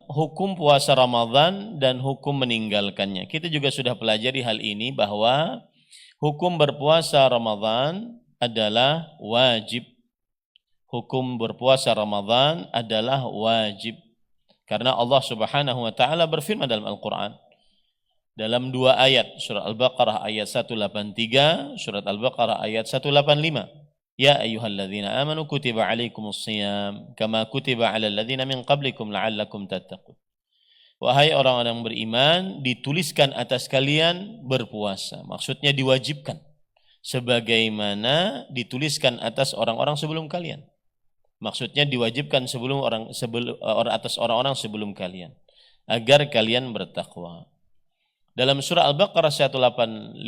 hukum puasa Ramadan dan hukum meninggalkannya. Kita juga sudah pelajari hal ini bahwa hukum berpuasa Ramadan adalah wajib. Hukum berpuasa Ramadan adalah wajib. Karena Allah Subhanahu wa taala berfirman dalam Al-Qur'an dalam dua ayat, surat Al-Baqarah ayat 183, surat Al-Baqarah ayat 185. Ya ayyuhalladzina amanu kutiba alaikumus shiyam kama kutiba alal ladzina min qablikum la'allakum tattaqun. Wahai orang-orang beriman, dituliskan atas kalian berpuasa. Maksudnya diwajibkan sebagaimana dituliskan atas orang-orang sebelum kalian. Maksudnya diwajibkan atas orang-orang sebelum kalian agar kalian bertakwa. Dalam surah Al-Baqarah 185,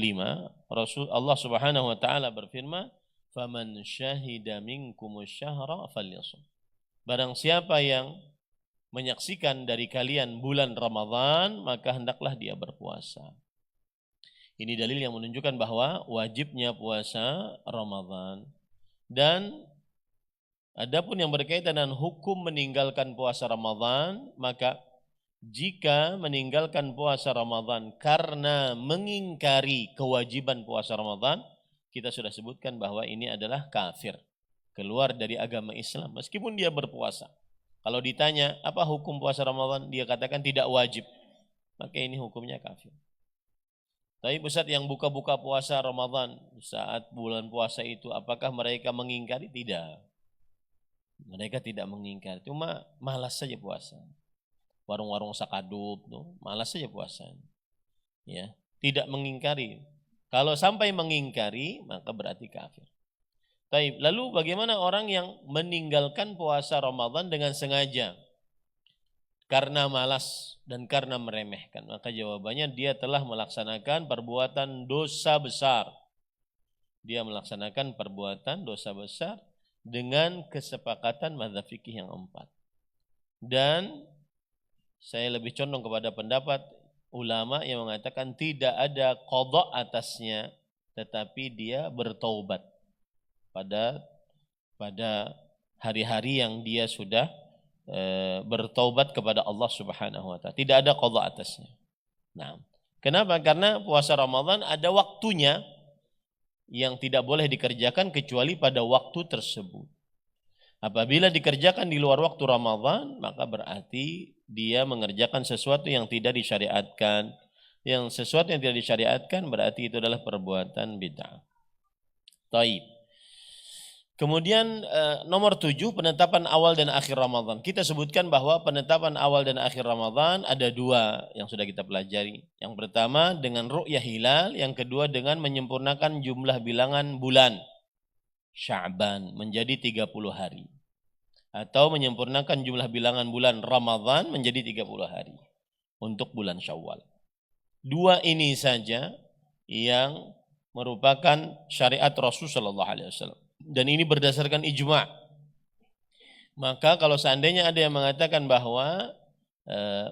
Allah Subhanahu wa taala berfirman, "Faman syahida minkumus syahra falyasum." Barang siapa yang menyaksikan dari kalian bulan Ramadan, maka hendaklah dia berpuasa. Ini dalil yang menunjukkan bahwa wajibnya puasa Ramadan. Dan adapun yang berkaitan dengan hukum meninggalkan puasa Ramadan, maka jika meninggalkan puasa Ramadan karena mengingkari kewajiban puasa Ramadan, kita sudah sebutkan bahwa ini adalah kafir, keluar dari agama Islam meskipun dia berpuasa. Kalau ditanya apa hukum puasa Ramadan, dia katakan tidak wajib, maka ini hukumnya kafir. Tapi Ustaz, yang buka-buka puasa Ramadan saat bulan puasa itu, apakah mereka mengingkari? Tidak. Mereka tidak mengingkari, cuma malas saja puasa. Warung-warung sakadup, malas saja puasa. Ya, tidak mengingkari. Kalau sampai mengingkari, maka berarti kafir. Baik, lalu bagaimana orang yang meninggalkan puasa Ramadan dengan sengaja? Karena malas dan karena meremehkan. Maka jawabannya dia telah melaksanakan perbuatan dosa besar. Dia melaksanakan perbuatan dosa besar dengan kesepakatan mazhab fikih yang 4. Dan saya lebih condong kepada pendapat ulama yang mengatakan tidak ada qada atasnya, tetapi dia bertaubat pada hari-hari yang dia sudah bertaubat kepada Allah Subhanahu wa taala. Tidak ada qada atasnya. Nah, kenapa? Karena puasa Ramadan ada waktunya yang tidak boleh dikerjakan kecuali pada waktu tersebut. Apabila dikerjakan di luar waktu Ramadan, maka berarti dia mengerjakan sesuatu yang tidak disyariatkan. Yang sesuatu yang tidak disyariatkan berarti itu adalah perbuatan bid'ah. Taib. Kemudian nomor 7, penetapan awal dan akhir Ramadan. Kita sebutkan bahwa penetapan awal dan akhir Ramadan ada 2 yang sudah kita pelajari. Yang pertama dengan ru'yah hilal, yang kedua dengan menyempurnakan jumlah bilangan bulan Sya'ban menjadi 30 hari. Atau menyempurnakan jumlah bilangan bulan Ramadan menjadi 30 hari untuk bulan Syawal. 2 ini saja yang merupakan syariat Rasulullah SAW. Dan ini berdasarkan ijma'. Maka kalau seandainya ada yang mengatakan bahwa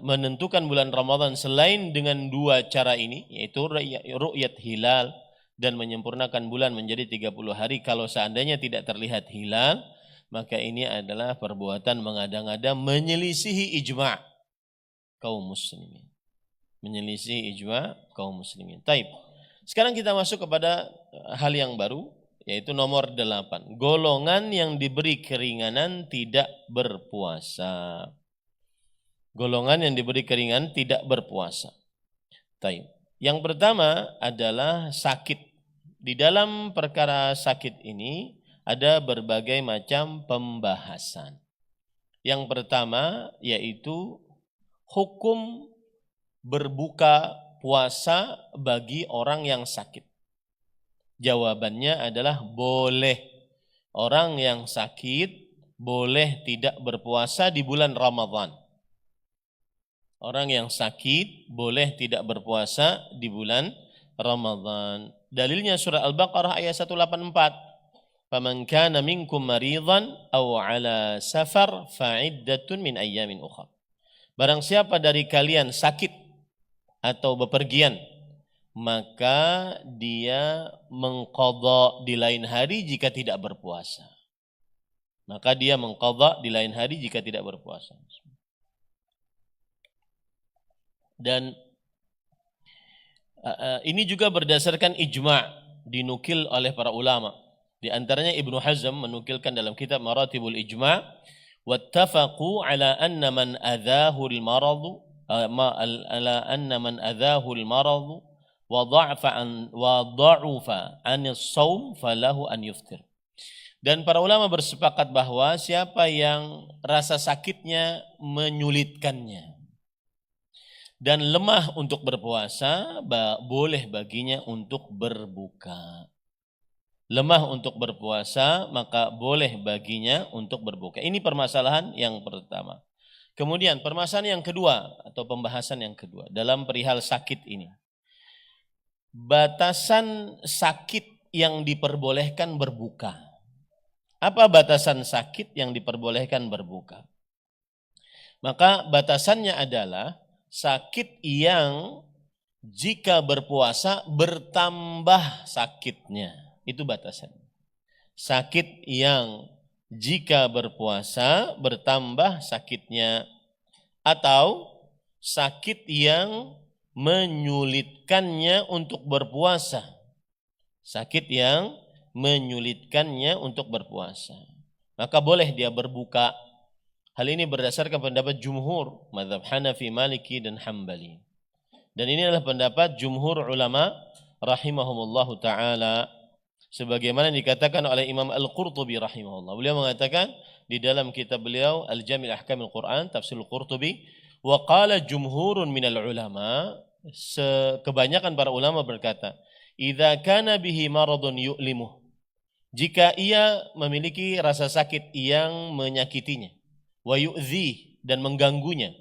menentukan bulan Ramadan selain dengan 2 cara ini, yaitu ru'yat hilal dan menyempurnakan bulan menjadi 30 hari, kalau seandainya tidak terlihat hilal, maka ini adalah perbuatan mengada-ngada menyelisihi ijma' kaum muslimin. Menyelisihi ijma' kaum muslimin. Taib. Sekarang kita masuk kepada hal yang baru, yaitu nomor 8. Golongan yang diberi keringanan tidak berpuasa. Golongan yang diberi keringanan tidak berpuasa. Taib. Yang pertama adalah sakit. Di dalam perkara sakit ini ada berbagai macam pembahasan. Yang pertama yaitu hukum berbuka puasa bagi orang yang sakit. Jawabannya adalah boleh. Orang yang sakit boleh tidak berpuasa di bulan Ramadan. Orang yang sakit boleh tidak berpuasa di bulan Ramadan. Dalilnya surah Al-Baqarah ayat 184. Faman kana minkum maridan aw ala safar fa'iddatun min ayyamin ukhra. Barang siapa dari kalian sakit atau bepergian, maka dia mengqadha di lain hari jika tidak berpuasa. Maka dia mengqadha di lain hari jika tidak berpuasa. Dan ini juga berdasarkan ijma' dinukil oleh para ulama. Di antaranya Ibnu Hazm menukilkan dalam kitab Maratibul Ijma', wattafaqu ala anna man adhahu al-marad ala anna man adhahu al-marad wa dha'ufa an as-shaum falahu an yuftir. Dan para ulama bersepakat bahwa siapa yang rasa sakitnya menyulitkannya dan lemah untuk berpuasa, boleh baginya untuk berbuka. Lemah untuk berpuasa, maka boleh baginya untuk berbuka. Ini permasalahan yang pertama. Kemudian permasalahan yang kedua atau pembahasan yang kedua dalam perihal sakit ini. Batasan sakit yang diperbolehkan berbuka. Apa batasan sakit yang diperbolehkan berbuka? Maka batasannya adalah sakit yang jika berpuasa bertambah sakitnya. Itu batasan. Sakit yang jika berpuasa bertambah sakitnya, atau sakit yang menyulitkannya untuk berpuasa. Sakit yang menyulitkannya untuk berpuasa. Maka boleh dia berbuka. Hal ini berdasarkan pendapat jumhur, mazhab Hanafi, Maliki, dan Hambali. Dan ini adalah pendapat jumhur ulama rahimahumullahu ta'ala. Sebagaimana dikatakan oleh Imam Al-Qurtubi rahimahullah. Beliau mengatakan di dalam kitab beliau Al-Jami' Ahkamil Quran, Tafsir Al-Qurtubi, wa qala jumhurun minal ulama, kebanyakan para ulama berkata, idza kana bihi maradun yu'limuh, jika ia memiliki rasa sakit yang menyakitinya, wa yu'dhi, dan mengganggunya,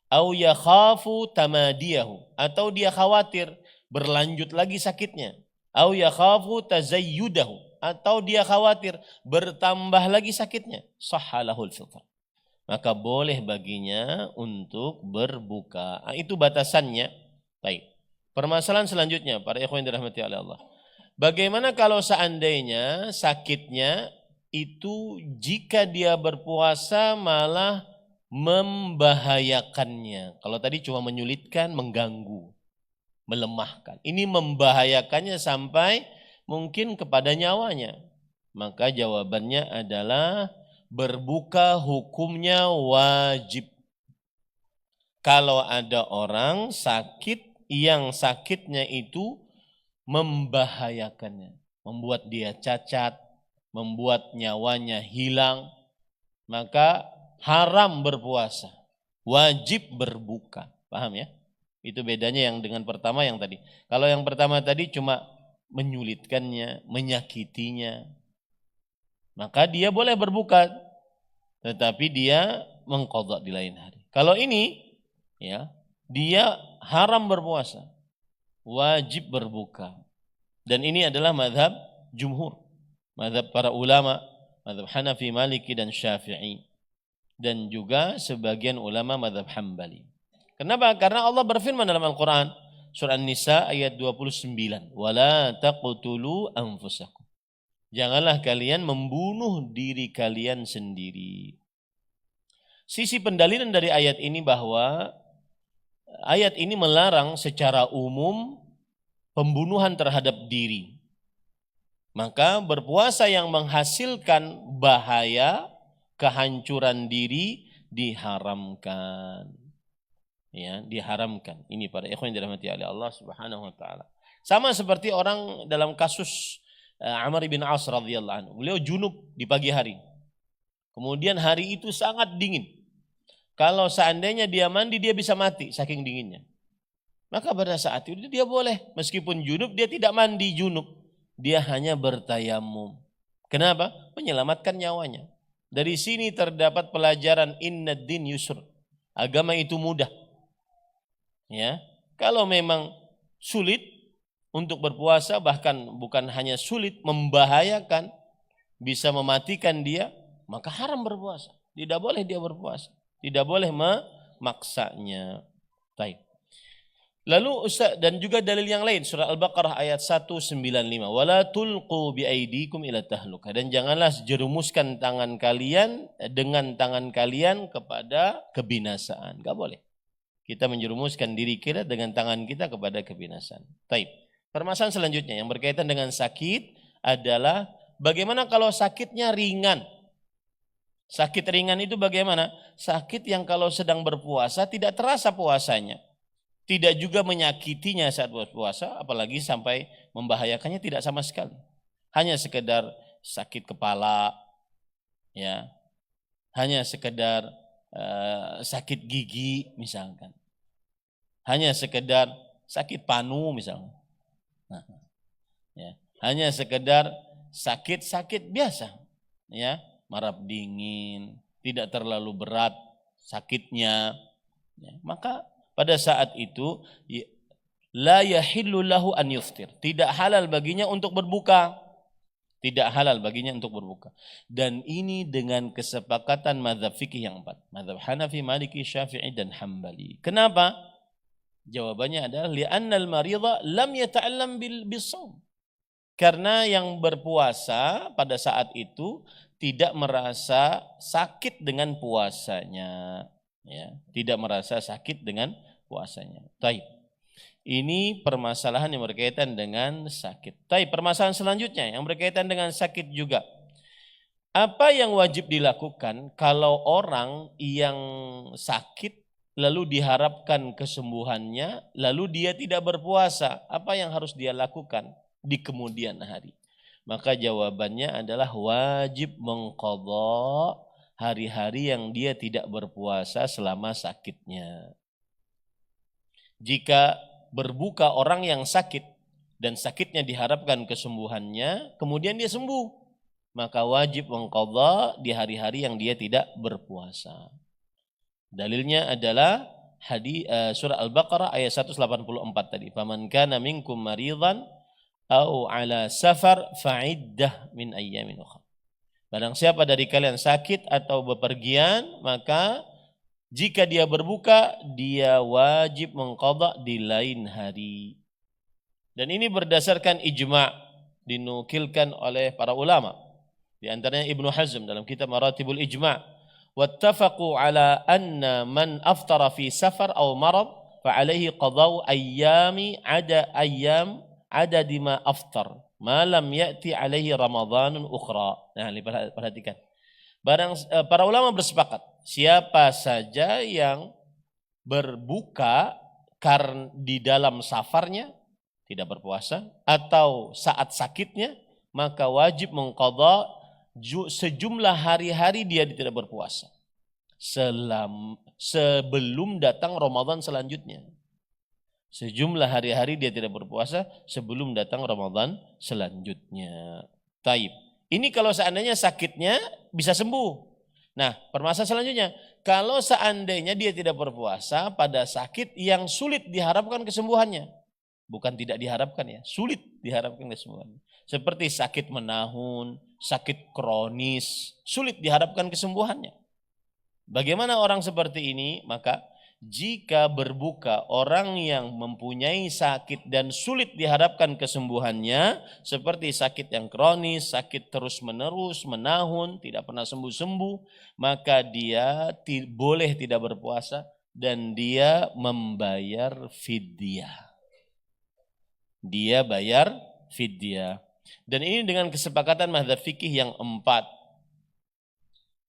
au yakhafu tamadiyahu, atau dia khawatir berlanjut lagi sakitnya, au yakhafu tazayyudahu, atau dia khawatir bertambah lagi sakitnya, sahhalahul fitr, maka boleh baginya untuk berbuka. Itu batasannya. Baik. Permasalahan selanjutnya, para ikhwan yang dirahmati oleh Allah. Bagaimana kalau seandainya sakitnya itu jika dia berpuasa malah membahayakannya. Kalau tadi cuma menyulitkan, mengganggu, melemahkan. Ini membahayakannya sampai mungkin kepada nyawanya. Maka jawabannya adalah berbuka hukumnya wajib. Kalau ada orang sakit yang sakitnya itu membahayakannya, membuat dia cacat, membuat nyawanya hilang, maka haram berpuasa, wajib berbuka. Paham ya? Itu bedanya yang dengan pertama yang tadi. Kalau yang pertama tadi cuma menyulitkannya, menyakitinya, maka dia boleh berbuka, tetapi dia mengqadha di lain hari. Kalau ini, ya, dia haram berpuasa, wajib berbuka. Dan ini adalah mazhab jumhur, mazhab para ulama, mazhab Hanafi, Maliki, dan Syafi'i, dan juga sebagian ulama mazhab Hambali. Kenapa? Karena Allah berfirman dalam Al-Quran, surah An-Nisa ayat 29, wala taqtulu anfusakum, janganlah kalian membunuh diri kalian sendiri. Sisi pendalilan dari ayat ini bahwa ayat ini melarang secara umum pembunuhan terhadap diri. Maka berpuasa yang menghasilkan bahaya, kehancuran diri diharamkan. Ya, diharamkan. Ini para ikhwan yang dirahmati oleh Allah Subhanahu wa taala. Sama seperti orang dalam kasus Amr bin As radhiyallahu anhu. Beliau junub di pagi hari. Kemudian hari itu sangat dingin. Kalau seandainya dia mandi, dia bisa mati saking dinginnya. Maka pada saat itu dia boleh, meskipun junub, dia tidak mandi junub. Dia hanya bertayamum. Kenapa? Menyelamatkan nyawanya. Dari sini terdapat pelajaran innad din yusr. Agama itu mudah. Ya, kalau memang sulit untuk berpuasa, bahkan bukan hanya sulit, membahayakan, bisa mematikan dia, maka haram berpuasa. Tidak boleh dia berpuasa. Tidak boleh memaksanya. Baik. Lalu Ustaz, dan juga dalil yang lain, surah Al-Baqarah ayat 195, wala tulqu biaidikum ila tahlukah, dan janganlah jerumuskan tangan kalian dengan tangan kalian kepada kebinasaan. Enggak boleh. Kita menjerumuskan diri kita dengan tangan kita kepada kebinasan. Taib. Permasalahan selanjutnya yang berkaitan dengan sakit adalah bagaimana kalau sakitnya ringan. Sakit ringan itu bagaimana? Sakit yang kalau sedang berpuasa tidak terasa puasanya. Tidak juga menyakitinya saat berpuasa, apalagi sampai membahayakannya tidak sama sekali. Hanya sekedar sakit kepala, ya, hanya sekedar sakit gigi misalkan, hanya sekedar sakit panu misalnya, nah, ya, hanya sekedar sakit-sakit biasa, ya, marap dingin, tidak terlalu berat sakitnya, ya, maka pada saat itu la yahillu lahu an yuftir, tidak halal baginya untuk berbuka. Tidak halal baginya untuk berbuka. Dan ini dengan kesepakatan mazhab fikih yang 4. Mazhab Hanafi, Maliki, Syafi'i, dan Hambali. Kenapa? Jawabannya adalah li'annal maridha lam yata'allam bis-shaum. Karena yang berpuasa pada saat itu tidak merasa sakit dengan puasanya. Ya, tidak merasa sakit dengan puasanya. Baik. Ini permasalahan yang berkaitan dengan sakit. Tapi permasalahan selanjutnya yang berkaitan dengan sakit juga. Apa yang wajib dilakukan kalau orang yang sakit lalu diharapkan kesembuhannya, lalu dia tidak berpuasa? Apa yang harus dia lakukan di kemudian hari? Maka jawabannya adalah wajib mengqadha hari-hari yang dia tidak berpuasa selama sakitnya. Jika berbuka orang yang sakit dan sakitnya diharapkan kesembuhannya, kemudian dia sembuh, maka wajib mengqadha di hari-hari yang dia tidak berpuasa. Dalilnya adalah surah Al-Baqarah ayat 184 tadi. Faman kana minkum maridan au ala safar fa'iddah min ayyamin ukhra. Barang siapa dari kalian sakit atau bepergian, maka jika dia berbuka, dia wajib mengqadha di lain hari. Dan ini berdasarkan ijma' dinukilkan oleh para ulama. Di antaranya Ibnu Hazm dalam kitab Maratibul Ijma'. Wattafaqu ala anna man aftara fi safar aw marad fa alaihi qadau ayyami adadi ma aftar ma lam ya'ti alaihi ramadhanun ukhra. Nah, perhatikan. Para ulama bersepakat, siapa saja yang berbuka karena di dalam safarnya tidak berpuasa atau saat sakitnya, maka wajib mengqadha sejumlah hari-hari dia tidak berpuasa sebelum datang Ramadan selanjutnya. Sejumlah hari-hari dia tidak berpuasa sebelum datang Ramadan selanjutnya. Taib. Ini kalau seandainya sakitnya bisa sembuh. Nah, permasalahan selanjutnya, kalau seandainya dia tidak berpuasa pada sakit yang sulit diharapkan kesembuhannya. Bukan tidak diharapkan ya, sulit diharapkan kesembuhannya. Seperti sakit menahun, sakit kronis, sulit diharapkan kesembuhannya. Bagaimana orang seperti ini? Maka jika berbuka orang yang mempunyai sakit dan sulit diharapkan kesembuhannya, seperti sakit yang kronis, sakit terus-menerus, menahun, tidak pernah sembuh-sembuh, maka dia boleh tidak berpuasa dan dia membayar fidyah. Dia bayar fidyah. Dan ini dengan kesepakatan mazhab fikih yang 4.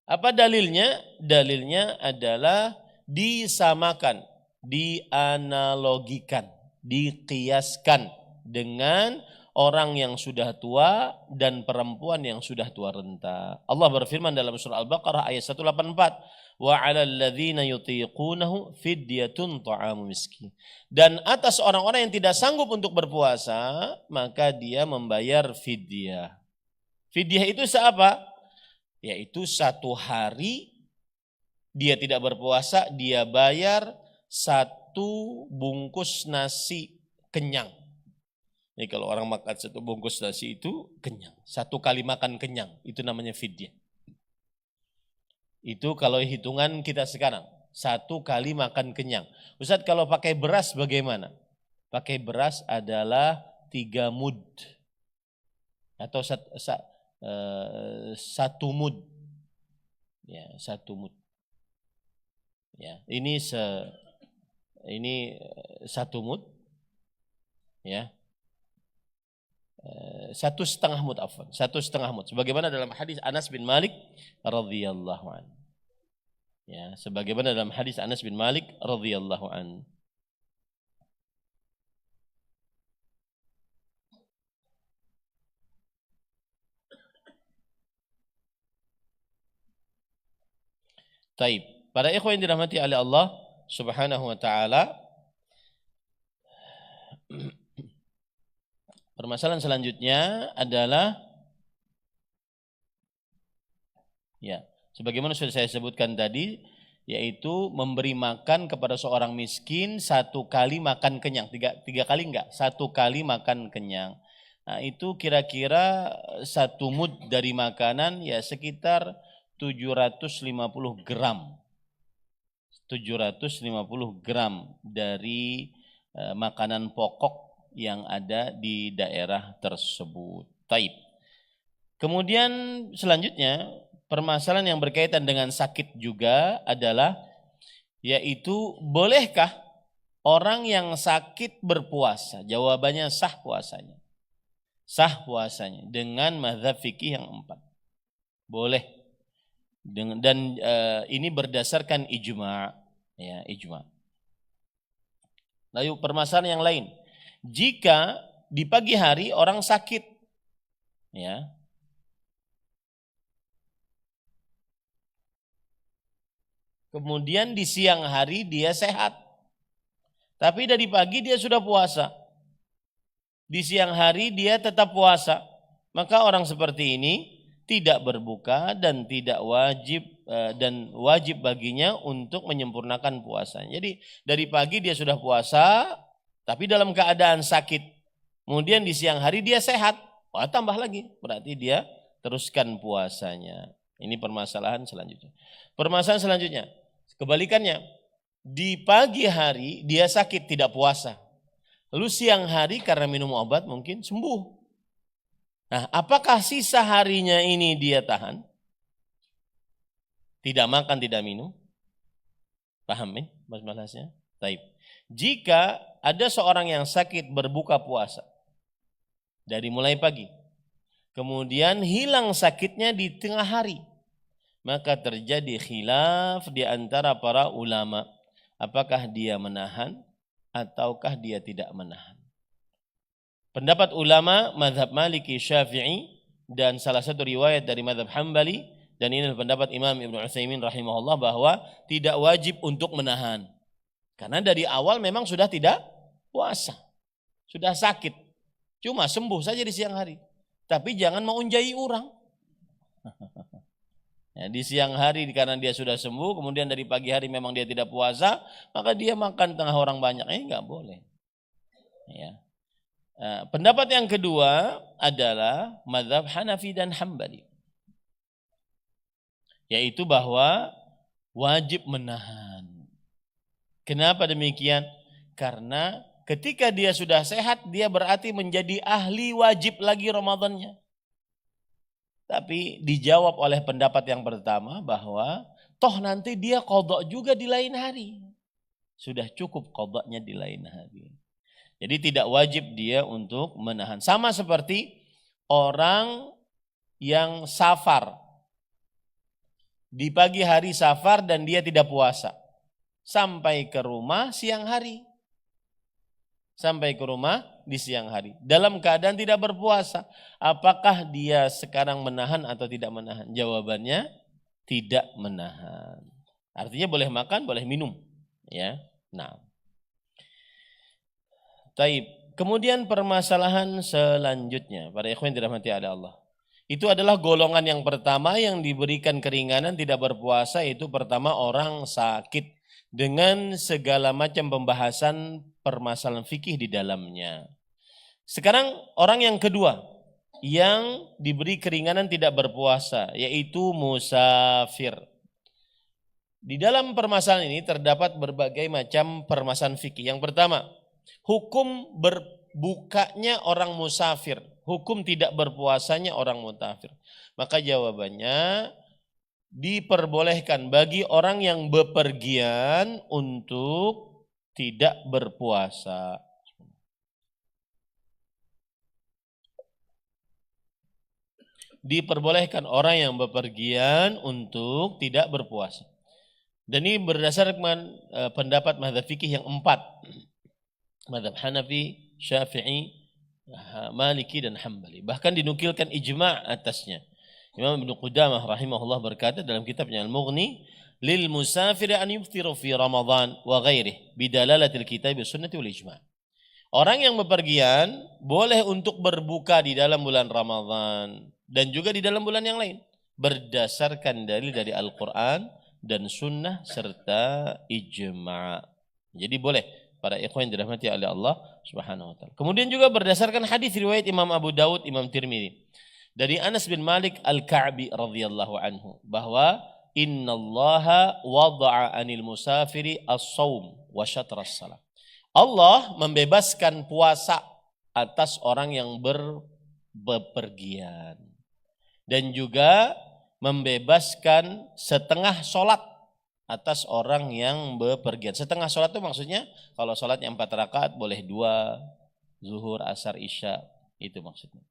Apa dalilnya? Dalilnya adalah disamakan, dianalogikan, dikiaskan dengan orang yang sudah tua dan perempuan yang sudah tua renta. Allah berfirman dalam surah Al-Baqarah ayat 184, wa 'alal ladzina yutiqunahu fidyatun ta'amu miskin. Dan atas orang-orang yang tidak sanggup untuk berpuasa, maka dia membayar fidyah. Fidyah itu apa? Yaitu 1 hari dia tidak berpuasa, dia bayar 1 bungkus nasi kenyang. Jadi kalau orang makan 1 bungkus nasi itu kenyang. 1 kali makan kenyang, itu namanya fidyah. Itu kalau hitungan kita sekarang, 1 kali makan kenyang. Ustaz, kalau pakai beras bagaimana? Pakai beras adalah 3 mud. Atau 1 mud. Ya, 1 mud. Ya, ini ini 1 mud, ya, 1,5 mud, 1,5 mud. Sebagaimana dalam hadis Anas bin Malik radhiyallahu anhu. Ya, sebagaimana dalam hadis Anas bin Malik radhiyallahu anhu. Taib. Para ikhwan yang dirahmati oleh Allah Subhanahu wa taala, permasalahan selanjutnya adalah, ya, sebagaimana sudah saya sebutkan tadi, yaitu memberi makan kepada seorang miskin 1 kali makan kenyang, tiga kali enggak, 1 kali makan kenyang. Nah, itu kira-kira 1 mud dari makanan, ya sekitar 750 gram. 750 gram dari makanan pokok yang ada di daerah tersebut. Taib. Kemudian selanjutnya, permasalahan yang berkaitan dengan sakit juga adalah, yaitu bolehkah orang yang sakit berpuasa? Jawabannya sah puasanya. Sah puasanya dengan mazhab fikih yang 4. Boleh. Dan ini berdasarkan ijma', ya, ijma'. Lalu permasalahan yang lain, jika di pagi hari orang sakit, ya, kemudian di siang hari dia sehat, tapi dari pagi dia sudah puasa, di siang hari dia tetap puasa, maka orang seperti ini tidak berbuka dan tidak wajib, dan wajib baginya untuk menyempurnakan puasanya. Jadi dari pagi dia sudah puasa, tapi dalam keadaan sakit. Kemudian di siang hari dia sehat, wah tambah lagi, berarti dia teruskan puasanya. Ini permasalahan selanjutnya. Permasalahan selanjutnya, kebalikannya, di pagi hari dia sakit tidak puasa, lalu siang hari karena minum obat mungkin sembuh. Nah, apakah sisa harinya ini dia tahan? Tidak makan, tidak minum? Paham ya Mas Malasnya? Taib. Jika ada seorang yang sakit berbuka puasa dari mulai pagi, kemudian hilang sakitnya di tengah hari, maka terjadi khilaf di antara para ulama. Apakah dia menahan ataukah dia tidak menahan? Pendapat ulama mazhab Maliki, Syafi'i, dan salah satu riwayat dari mazhab Hambali, dan ini pendapat Imam Ibnu Utsaimin rahimahullah, bahwa tidak wajib untuk menahan. Karena dari awal memang sudah tidak puasa, sudah sakit, cuma sembuh saja di siang hari. Tapi jangan mengunjai orang. Ya, di siang hari karena dia sudah sembuh, kemudian dari pagi hari memang dia tidak puasa, maka dia makan tengah orang banyak, enggak boleh. Ya. Pendapat yang kedua adalah mazhab Hanafi dan Hambali, yaitu bahwa wajib menahan. Kenapa demikian? Karena ketika dia sudah sehat, dia berarti menjadi ahli wajib lagi Ramadannya. Tapi dijawab oleh pendapat yang pertama bahwa toh nanti dia qadha juga di lain hari. Sudah cukup qadhanya di lain hari. Jadi tidak wajib dia untuk menahan. Sama seperti orang yang safar. Di pagi hari safar dan dia tidak puasa. Sampai ke rumah siang hari. Sampai ke rumah di siang hari. Dalam keadaan tidak berpuasa. Apakah dia sekarang menahan atau tidak menahan? Jawabannya tidak menahan. Artinya boleh makan, boleh minum. Ya. Nah. Taib. Kemudian permasalahan selanjutnya, para ikhwan dirahmati oleh Allah. Itu adalah golongan yang pertama yang diberikan keringanan tidak berpuasa, itu pertama orang sakit dengan segala macam pembahasan permasalahan fikih di dalamnya. Sekarang orang yang kedua yang diberi keringanan tidak berpuasa, yaitu musafir. Di dalam permasalahan ini terdapat berbagai macam permasalahan fikih. Yang pertama, hukum berbukanya orang musafir, hukum tidak berpuasanya orang musafir. Maka jawabannya diperbolehkan bagi orang yang bepergian untuk tidak berpuasa. Diperbolehkan orang yang bepergian untuk tidak berpuasa. Dan ini berdasarkan pendapat mazhab fikih yang 4. Mazhab Hanafi, Syafi'i, Maliki dan Hambali. Bahkan dinukilkan ijma' atasnya. Imam Ibnu Qudamah rahimahullah berkata dalam kitabnya Al-Mughni, lil musafir an yuftiru fi Ramadan wa ghairihi bidalalatil kitab wa sunnati wal ijma'. Orang yang bepergian boleh untuk berbuka di dalam bulan Ramadan dan juga di dalam bulan yang lain berdasarkan dalil dari Al-Qur'an dan sunnah serta ijma'. Jadi boleh para ikhwan yang dirahmati oleh Allah Subhanahu wa taala. Kemudian juga berdasarkan hadis riwayat Imam Abu Daud, Imam Tirmidzi dari Anas bin Malik Al-Ka'bi radhiyallahu anhu bahwa innallaha wada'a 'anil musafiri as-shaum wa syatras salat. Allah membebaskan puasa atas orang yang bepergian dan juga membebaskan setengah sholat atas orang yang bepergian. Setengah sholat itu maksudnya kalau sholatnya 4 rakaat boleh 2, zuhur, asar, isya, itu maksudnya.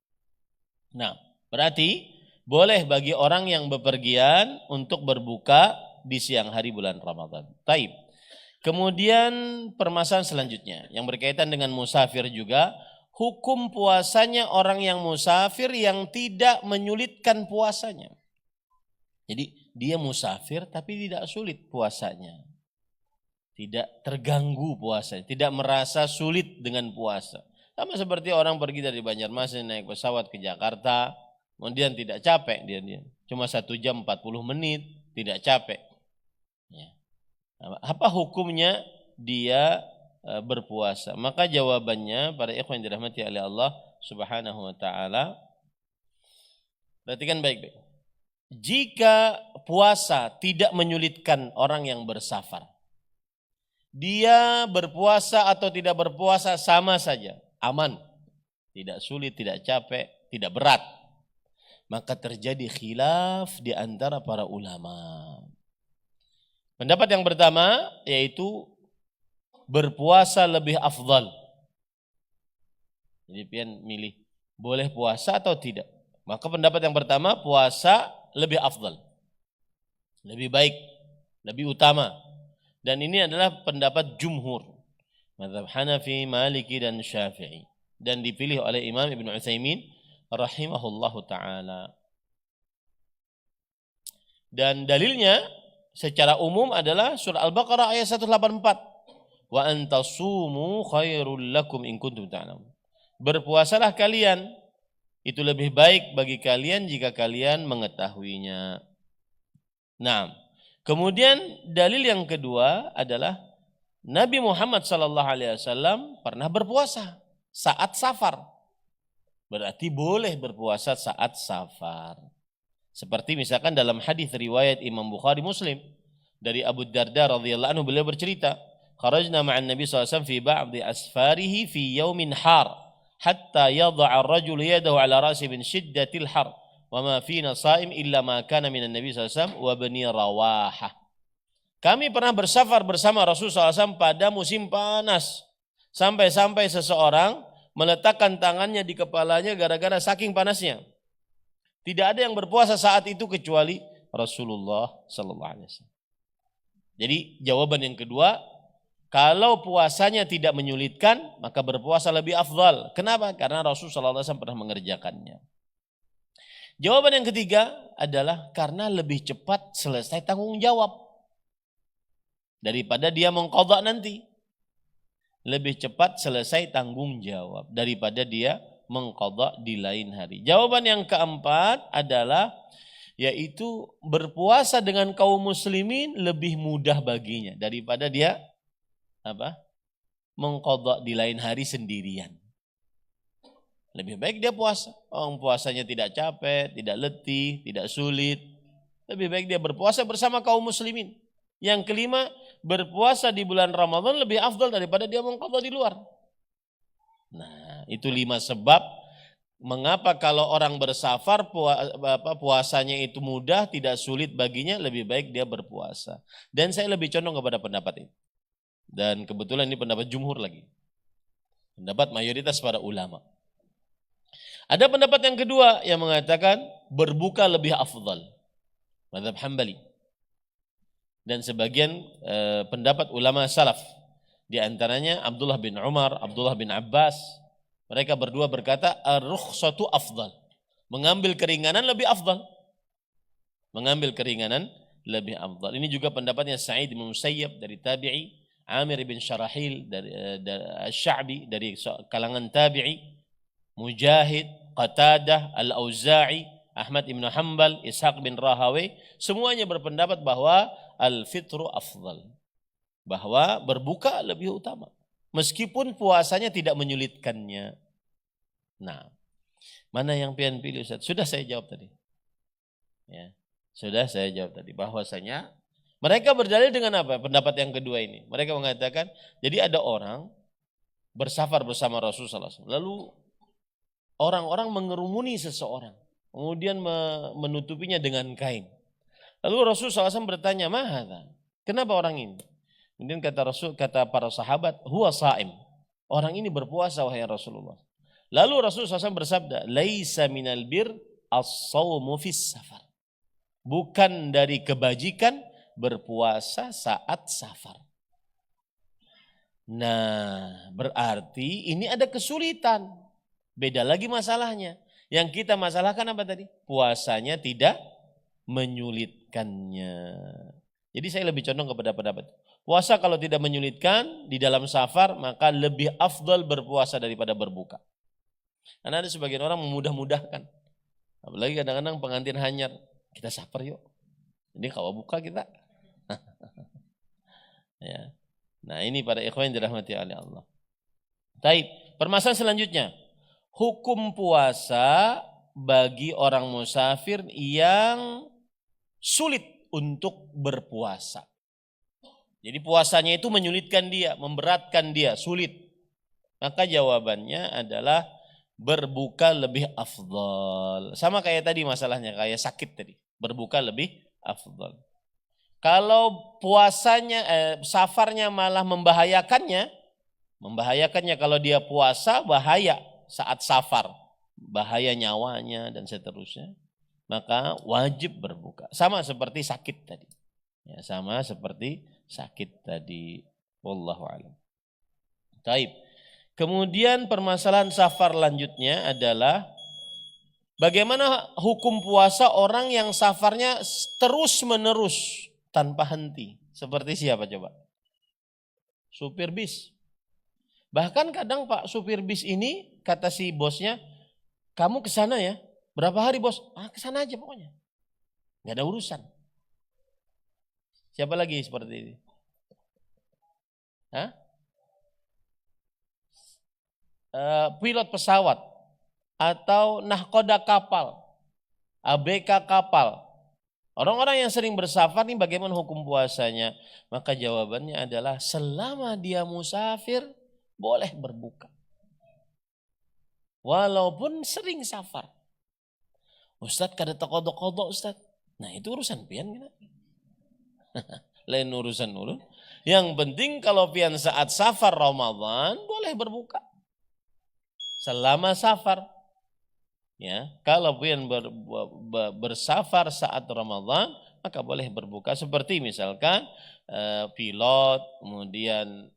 Nah, berarti boleh bagi orang yang bepergian untuk berbuka di siang hari bulan Ramadan. Taib. Kemudian permasalahan selanjutnya yang berkaitan dengan musafir juga, hukum puasanya orang yang musafir yang tidak menyulitkan puasanya. Jadi dia musafir tapi tidak sulit puasanya. Tidak terganggu puasanya, tidak merasa sulit dengan puasa. Sama seperti orang pergi dari Banjarmasin naik pesawat ke Jakarta, kemudian tidak capek dia. Cuma 1 jam 40 menit, tidak capek. Ya. Apa hukumnya dia berpuasa? Maka jawabannya para ikhwan yang dirahmati oleh Allah Subhanahu wa taala, perhatikan baik-baik. Jika puasa tidak menyulitkan orang yang bersafar, dia berpuasa atau tidak berpuasa sama saja, aman, tidak sulit, tidak capek, tidak berat. Maka terjadi khilaf di antara para ulama. Pendapat yang pertama yaitu berpuasa lebih afdal. Jadi pian milih boleh puasa atau tidak. Maka pendapat yang pertama puasa lebih afdal, lebih baik, lebih utama. Dan ini adalah pendapat jumhur, mazhab Hanafi, Maliki dan Syafi'i, dan dipilih oleh Imam Ibnu Utsaimin rahimahullahu taala. Dan dalilnya secara umum adalah surah Al-Baqarah ayat 184. Wa antasumu khairul lakum in kuntum ta'lamun. Berpuasalah kalian, itu lebih baik bagi kalian jika kalian mengetahuinya. Nah, kemudian dalil yang kedua adalah Nabi Muhammad SAW pernah berpuasa saat safar. Berarti boleh berpuasa saat safar. Seperti misalkan dalam hadis riwayat Imam Bukhari Muslim dari Abu Darda radhiyallahu anhu, beliau bercerita, kharajna ma'an Nabi SAW fi ba'di asfarihi fi yaumin har hatta yadha'a ar-rajulu yadahu ala ra'si min shiddatil har wa ma fina sha'im illa ma kana minan Nabi SAW wa bani Rawahah. Kami pernah bersafar bersama Rasulullah SAW pada musim panas, sampai-sampai seseorang meletakkan tangannya di kepalanya gara-gara saking panasnya. Tidak ada yang berpuasa saat itu kecuali Rasulullah SAW. Jadi jawaban yang kedua, kalau puasanya tidak menyulitkan, maka berpuasa lebih afdal. Kenapa? Karena Rasulullah SAW pernah mengerjakannya. Jawaban yang ketiga adalah karena lebih cepat selesai tanggung jawab daripada dia mengqadha nanti. Lebih cepat selesai tanggung jawab daripada dia mengqadha di lain hari. Jawaban yang keempat adalah yaitu berpuasa dengan kaum muslimin lebih mudah baginya daripada dia mengqadha di lain hari sendirian. Lebih baik dia puasa. Puasanya tidak capek, tidak letih, tidak sulit. Lebih baik dia berpuasa bersama kaum muslimin. Yang kelima, berpuasa di bulan Ramadan lebih afdal daripada dia mengqadha di luar. Nah, itu 5 sebab mengapa kalau orang bersafar puasanya itu mudah, tidak sulit baginya, lebih baik dia berpuasa. Dan saya lebih condong kepada pendapat ini. Dan kebetulan ini pendapat jumhur lagi. Pendapat mayoritas para ulama. Ada pendapat yang kedua yang mengatakan berbuka lebih afdal. Mazhab Hambali. Dan sebagian pendapat ulama salaf. Di antaranya Abdullah bin Umar, Abdullah bin Abbas. Mereka berdua berkata, ar-rukhsatu afdal. Mengambil keringanan lebih afdal. Mengambil keringanan lebih afdal. Ini juga pendapatnya Sa'id bin Musayyab dari tabi'i, Amir bin Syarahil dari Sya'bi dari kalangan tabi'i, Mujahid, Qatadah, Al-Auza'i, Ahmad ibn Hanbal, Ishaq bin Rahawi, semuanya berpendapat bahwa al-fitru afdal. Bahwa berbuka lebih utama. Meskipun puasanya tidak menyulitkannya. Nah, mana yang pian pilih Ustaz? Sudah saya jawab tadi. Ya, sudah saya jawab tadi. Bahwasanya mereka berdalil dengan apa? Pendapat yang kedua ini. Mereka mengatakan, jadi ada orang bersafar bersama Rasulullah SAW. Lalu orang-orang mengerumuni seseorang, kemudian menutupinya dengan kain. Lalu Rasulullah SAW bertanya, "Mahadha?" Kenapa orang ini? Kemudian kata para sahabat, "Huwa sha'im." Orang ini berpuasa wahai Rasulullah. Lalu Rasulullah SAW bersabda, "Laisa minal bir as-shaumu fis safar." Bukan dari kebajikan berpuasa saat safar. Nah, berarti ini ada kesulitan. Beda lagi masalahnya. Yang kita masalahkan apa tadi? Puasanya tidak menyulitkannya. Jadi saya lebih condong kepada pendapat. Puasa kalau tidak menyulitkan di dalam safar, maka lebih afdal berpuasa daripada berbuka. Karena ada sebagian orang memudah-mudahkan. Apalagi kadang-kadang pengantin hanyar. Kita safar yuk. Ini kalau buka kita. Ya. Nah ini para ikhwan yang dirahmati oleh Allah. Taib. Permasalahan selanjutnya. Hukum puasa bagi orang musafir yang sulit untuk berpuasa. Jadi puasanya itu menyulitkan dia, memberatkan dia, sulit. Maka jawabannya adalah berbuka lebih afdal. Sama kayak tadi masalahnya, kayak sakit tadi. Berbuka lebih afdal. Kalau puasanya, safarnya malah membahayakannya kalau dia puasa bahaya. Saat safar, bahaya nyawanya dan seterusnya, maka wajib berbuka. Sama seperti sakit tadi. Ya, sama seperti sakit tadi. Wallahu a'lam. Taib. Kemudian permasalahan safar lanjutnya adalah bagaimana hukum puasa orang yang safarnya terus menerus tanpa henti. Seperti siapa coba? Supir bis. Bahkan kadang Pak supir bis ini kata si bosnya, kamu ke sana ya. Berapa hari bos? Ke sana aja pokoknya. Enggak ada urusan. Siapa lagi seperti ini? Pilot pesawat atau nahkoda kapal, ABK kapal. Orang-orang yang sering bersafar ini bagaimana hukum puasanya? Maka jawabannya adalah selama dia musafir boleh berbuka. Walaupun sering safar. Ustadz kada kodok-kodok Ustadz. Nah itu urusan pian kan? Lain urusan ulun. Yang penting kalau pian saat safar Ramadan boleh berbuka. Selama safar. Ya, kalau pian bersafar saat Ramadan maka boleh berbuka. Seperti misalkan pilot, kemudian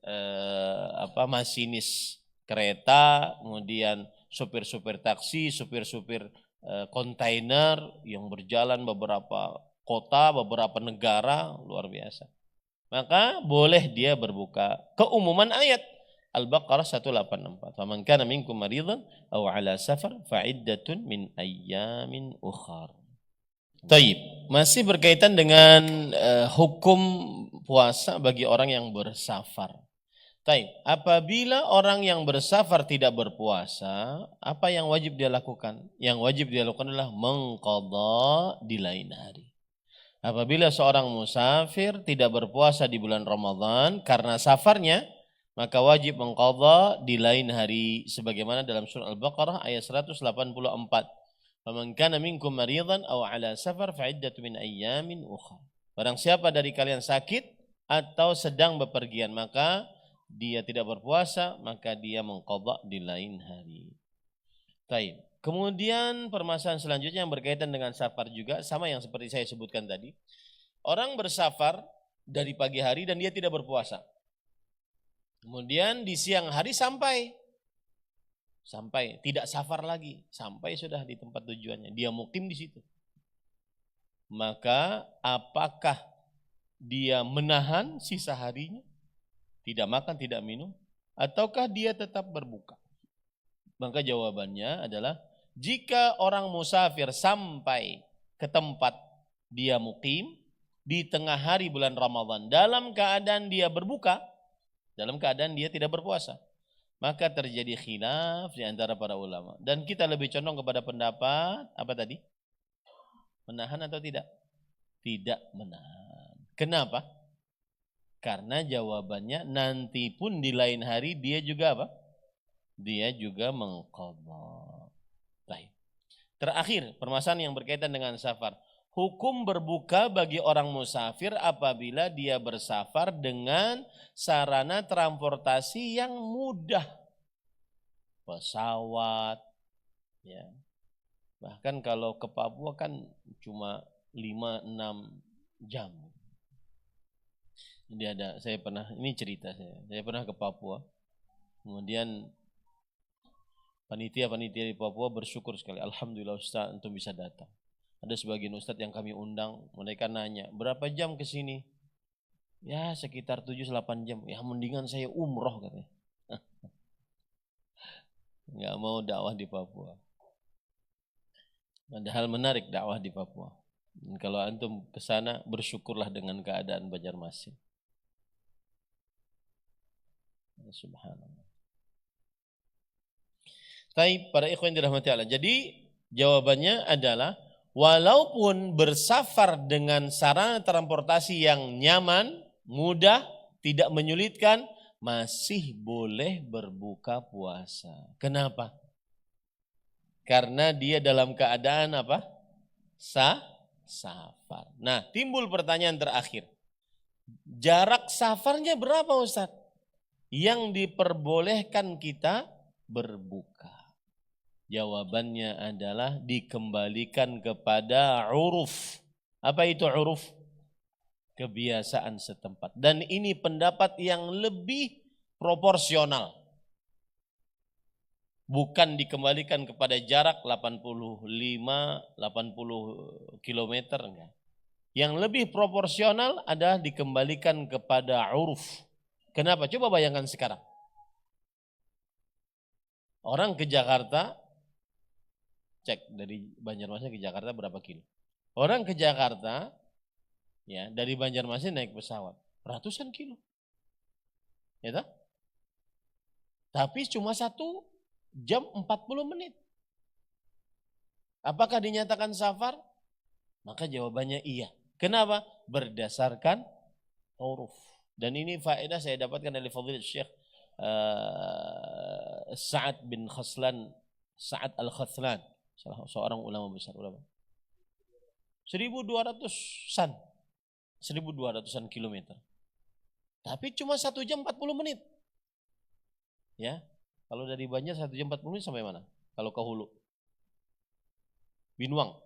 masinis kereta, kemudian supir-supir taksi, supir-supir kontainer yang berjalan beberapa kota, beberapa negara, luar biasa. Maka boleh dia berbuka. Keumuman ayat Al-Baqarah 184. Faman kana minkum maridan aw ala safar fa'iddatun min ayyamin ukhar. Taib, masih berkaitan dengan hukum puasa bagi orang yang bersafar. Taib, apabila orang yang bersafar tidak berpuasa, apa yang wajib dia lakukan? Yang wajib dia lakukan adalah mengqadha di lain hari. Apabila seorang musafir tidak berpuasa di bulan Ramadan karena safarnya, maka wajib mengqadha di lain hari sebagaimana dalam surah Al-Baqarah ayat 184. Faman kana minkum maridan aw ala safar fa'iddatun min ayyamin ukhra. Barang siapa dari kalian sakit atau sedang bepergian, maka dia tidak berpuasa, maka dia mengqadha di lain hari. Baik. Kemudian permasalahan selanjutnya yang berkaitan dengan safar juga sama yang seperti saya sebutkan tadi. Orang bersafar dari pagi hari dan dia tidak berpuasa. Kemudian di siang hari sampai tidak safar lagi, sampai sudah di tempat tujuannya, dia mukim di situ. Maka apakah dia menahan sisa harinya, tidak makan, tidak minum, ataukah dia tetap berbuka? Maka jawabannya adalah jika orang musafir sampai ke tempat dia mukim di tengah hari bulan Ramadan dalam keadaan dia berbuka, dalam keadaan dia tidak berpuasa, maka terjadi khilaf di antara para ulama. Dan kita lebih condong kepada pendapat apa tadi? Menahan atau tidak? Tidak menahan. Kenapa? Karena jawabannya nanti pun di lain hari dia juga apa? Dia juga mengqadha. Baik. Terakhir, permasalahan yang berkaitan dengan safar. Hukum berbuka bagi orang musafir apabila dia bersafar dengan sarana transportasi yang mudah. Pesawat, ya. Bahkan kalau ke Papua kan cuma 5-6 jam. Jadi ini cerita saya pernah ke Papua. Kemudian panitia di Papua bersyukur sekali. Alhamdulillah Ustaz untuk bisa datang. Ada sebagian Ustaz yang kami undang, mereka nanya, berapa jam ke sini? Ya sekitar 7-8 jam. Ya mendingan saya umroh katanya. Nggak mau dakwah di Papua. Padahal menarik dakwah di Papua. Dan kalau antum ke sana bersyukurlah dengan keadaan Banjarmasin. Subhanallah. Taib para ikhwan dirahmati Allah. Jadi jawabannya adalah walaupun bersafar dengan sarana transportasi yang nyaman, mudah, tidak menyulitkan, masih boleh berbuka puasa. Kenapa? Karena dia dalam keadaan apa? Safar. Nah, timbul pertanyaan terakhir. Jarak safarnya berapa Ustaz? Yang diperbolehkan kita berbuka. Jawabannya adalah dikembalikan kepada uruf. Apa itu uruf? Kebiasaan setempat. Dan ini pendapat yang lebih proporsional. Bukan dikembalikan kepada jarak 85-80 kilometer. Enggak. Yang lebih proporsional adalah dikembalikan kepada uruf. Kenapa? Coba bayangkan sekarang. Orang ke Jakarta, cek dari Banjarmasin ke Jakarta berapa kilo. Orang ke Jakarta, ya dari Banjarmasin naik pesawat, ratusan kilo. Ya tak? Tapi cuma 1 jam 40 menit. Apakah dinyatakan safar? Maka jawabannya iya. Kenapa? Berdasarkan uruf. Dan ini faedah saya dapatkan dari Fadilat Syekh Sa'ad bin Khaslan, Sa'ad Al-Khathlan, seorang ulama besar, ulama. 1200-an 1200-an kilometer. Tapi cuma 1 jam 40 menit. Ya. Kalau dari Banjar 1 jam 40 menit sampai mana? Kalau ke Hulu. Binuang.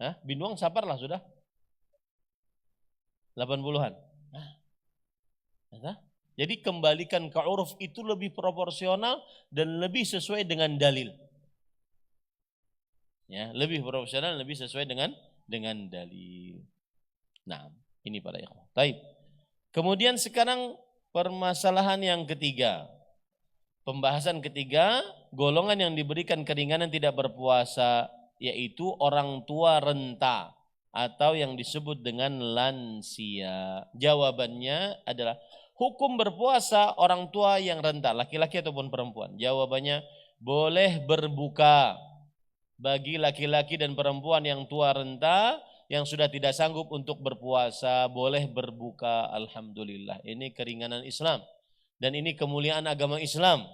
Hah? Binuang safar lah sudah. 80-an. Jadi kembalikan ke uruf itu lebih proporsional dan lebih sesuai dengan dalil. Ya, lebih proporsional, lebih sesuai dengan dalil. Nah, ini para ikhwan. Baik. Kemudian sekarang permasalahan yang ketiga. Pembahasan ketiga, golongan yang diberikan keringanan tidak berpuasa, yaitu orang tua renta atau yang disebut dengan lansia. Jawabannya adalah hukum berpuasa orang tua yang renta, laki-laki ataupun perempuan. Jawabannya boleh berbuka bagi laki-laki dan perempuan yang tua renta yang sudah tidak sanggup untuk berpuasa, boleh berbuka. Alhamdulillah. Ini keringanan Islam dan ini kemuliaan agama Islam.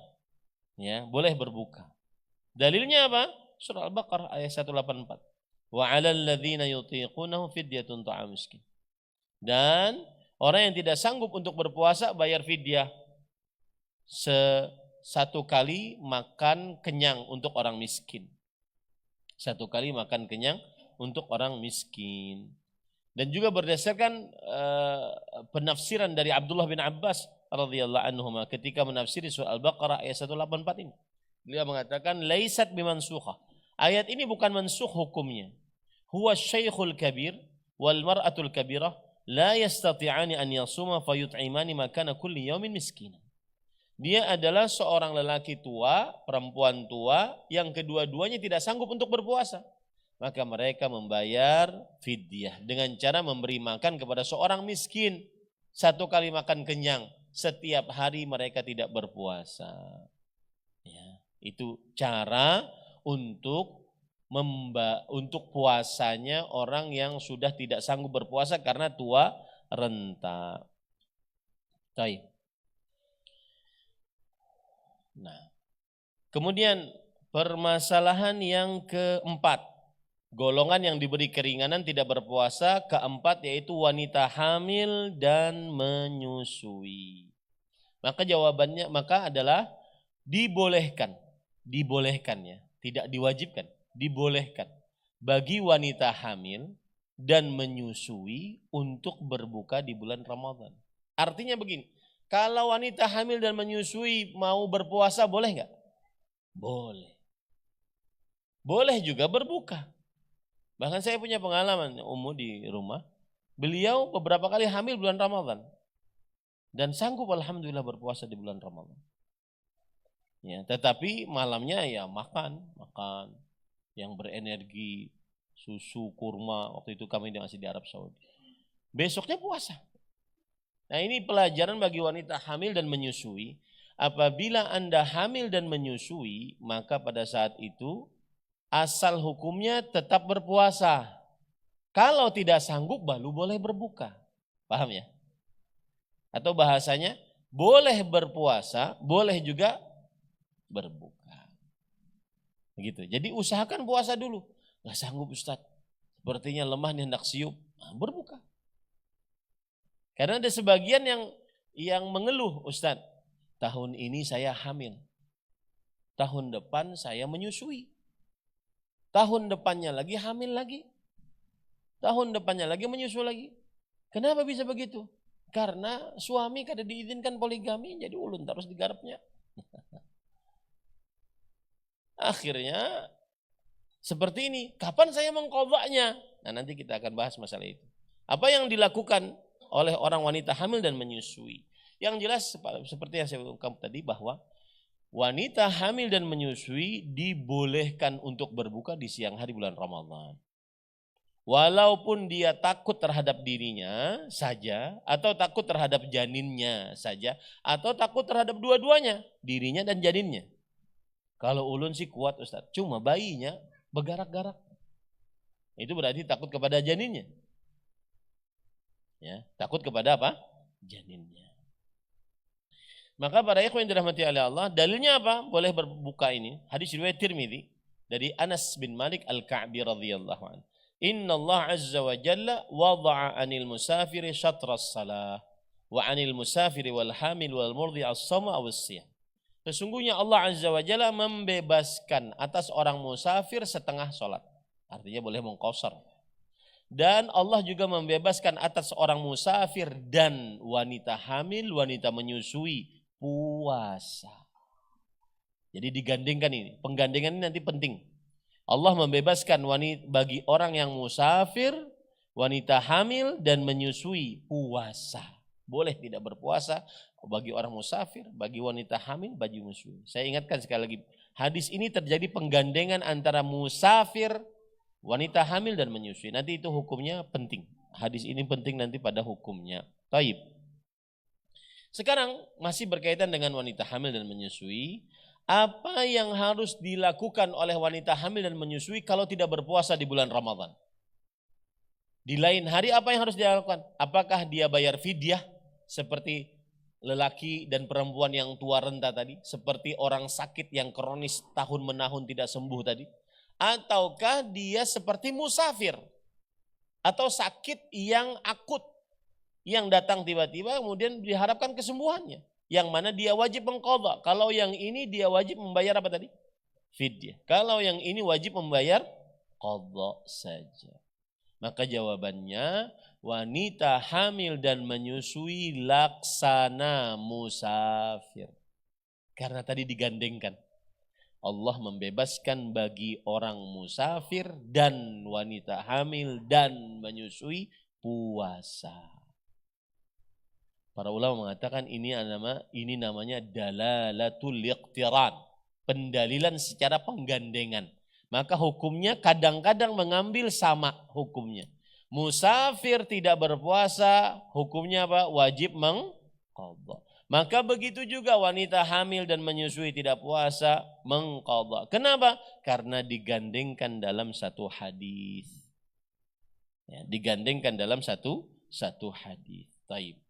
Ya, boleh berbuka. Dalilnya apa? Surah Al-Baqarah ayat 184. Wa 'alal ladzina yutiqunahu fidyatun ta'am miskin. Dan Orang yang tidak sanggup untuk berpuasa bayar fidyah. Satu kali makan kenyang untuk orang miskin. Satu kali makan kenyang untuk orang miskin. Dan juga berdasarkan penafsiran dari Abdullah bin Abbas radhiyallahu anhu ketika menafsiri surah Al-Baqarah ayat 184 ini. Beliau mengatakan laisat bimansukha. Ayat ini bukan mansukh hukumnya. Huwa syaikhul kabir wal mar'atul kabirah la yastati'ani an yasuma fayut'imani makana kulli yawmin miskina. Dia adalah seorang lelaki tua, perempuan tua yang kedua-duanya tidak sanggup untuk berpuasa. Maka mereka membayar fidyah dengan cara memberi makan kepada seorang miskin. Satu kali makan kenyang, setiap hari mereka tidak berpuasa. Ya, itu cara untuk puasanya orang yang sudah tidak sanggup berpuasa karena tua renta. Baik. Nah, kemudian permasalahan yang keempat, golongan yang diberi keringanan tidak berpuasa, keempat yaitu wanita hamil dan menyusui. Maka jawabannya adalah dibolehkan ya, tidak diwajibkan, dibolehkan bagi wanita hamil dan menyusui untuk berbuka di bulan Ramadan. Artinya begini, kalau wanita hamil dan menyusui mau berpuasa boleh nggak? Boleh. Boleh juga berbuka. Bahkan saya punya pengalaman umum di rumah. Beliau beberapa kali hamil bulan Ramadan. Dan sanggup alhamdulillah berpuasa di bulan Ramadan. Ya, tetapi malamnya ya makan yang berenergi, susu, kurma. Waktu itu kami masih di Arab Saudi. Besoknya puasa. Nah, ini pelajaran bagi wanita hamil dan menyusui. Apabila Anda hamil dan menyusui, maka pada saat itu asal hukumnya tetap berpuasa. Kalau tidak sanggup baru boleh berbuka. Paham ya? Atau bahasanya boleh berpuasa, boleh juga berbuka. Begitu. Jadi usahakan puasa dulu. Gak sanggup Ustaz. Sepertinya lemah nih hendak siup. Nah, berbuka. Karena ada sebagian yang mengeluh, Ustaz, tahun ini saya hamil. Tahun depan saya menyusui. Tahun depannya lagi hamil lagi. Tahun depannya lagi menyusui lagi. Kenapa bisa begitu? Karena suami kada diizinkan poligami, jadi ulun terus digarapnya. Akhirnya seperti ini. Kapan saya mengqadha'nya? Nah, nanti kita akan bahas masalah itu. Apa yang dilakukan oleh orang wanita hamil dan menyusui? Yang jelas seperti yang saya ungkapkan tadi bahwa wanita hamil dan menyusui dibolehkan untuk berbuka di siang hari bulan Ramadan. Walaupun dia takut terhadap dirinya saja, atau takut terhadap janinnya saja, atau takut terhadap dua-duanya, dirinya dan janinnya. Kalau ulun sih kuat Ustaz, cuma bayinya bergarak-garak. Itu berarti takut kepada janinnya. Ya, takut kepada apa? Janinnya. Maka para ikhwan yang dirahmati oleh Allah, dalilnya apa? Boleh berbuka ini. Hadis riwayat Tirmidzi dari Anas bin Malik Al-Ka'bi radhiyallahu anhu. Inna Allah azza wa jalla wada'a 'anil musafiri syatras salah wa 'anil musafiri wal hamil wal murdi as-sama aw as-siyam. Sesungguhnya Allah azza wa jalla membebaskan atas orang musafir setengah salat. Artinya boleh mengqashar. Dan Allah juga membebaskan atas orang musafir dan wanita hamil, wanita menyusui puasa. Jadi digandengkan ini, penggandengan ini nanti penting. Allah membebaskan bagi orang yang musafir, wanita hamil dan menyusui puasa. Boleh tidak berpuasa bagi orang musafir, bagi wanita hamil, bagi menyusui. Saya ingatkan sekali lagi, hadis ini terjadi penggandengan antara musafir, wanita hamil dan menyusui. Nanti itu hukumnya penting. Hadis ini penting nanti pada hukumnya. Taib. Sekarang masih berkaitan dengan wanita hamil dan menyusui. Apa yang harus dilakukan oleh wanita hamil dan menyusui kalau tidak berpuasa di bulan Ramadan? Di lain hari apa yang harus dilakukan? Apakah dia bayar fidyah seperti lelaki dan perempuan yang tua renta tadi? Seperti orang sakit yang kronis tahun menahun tidak sembuh tadi? Ataukah dia seperti musafir atau sakit yang akut yang datang tiba-tiba kemudian diharapkan kesembuhannya. Yang mana dia wajib mengqadha. Kalau yang ini dia wajib membayar apa tadi? Fidyah. Kalau yang ini wajib membayar qadha saja. Maka jawabannya wanita hamil dan menyusui laksana musafir. Karena tadi digandengkan. Allah membebaskan bagi orang musafir dan wanita hamil dan menyusui puasa. Para ulama mengatakan ini namanya dalalatul iqtiran, pendalilan secara penggandengan. Maka hukumnya kadang-kadang mengambil sama hukumnya. Musafir tidak berpuasa, hukumnya apa? Wajib mengqadha. Maka begitu juga wanita hamil dan menyusui tidak puasa mengqadha. Kenapa? Karena digandengkan dalam satu hadis. Ya, digandengkan dalam satu hadis. Taib.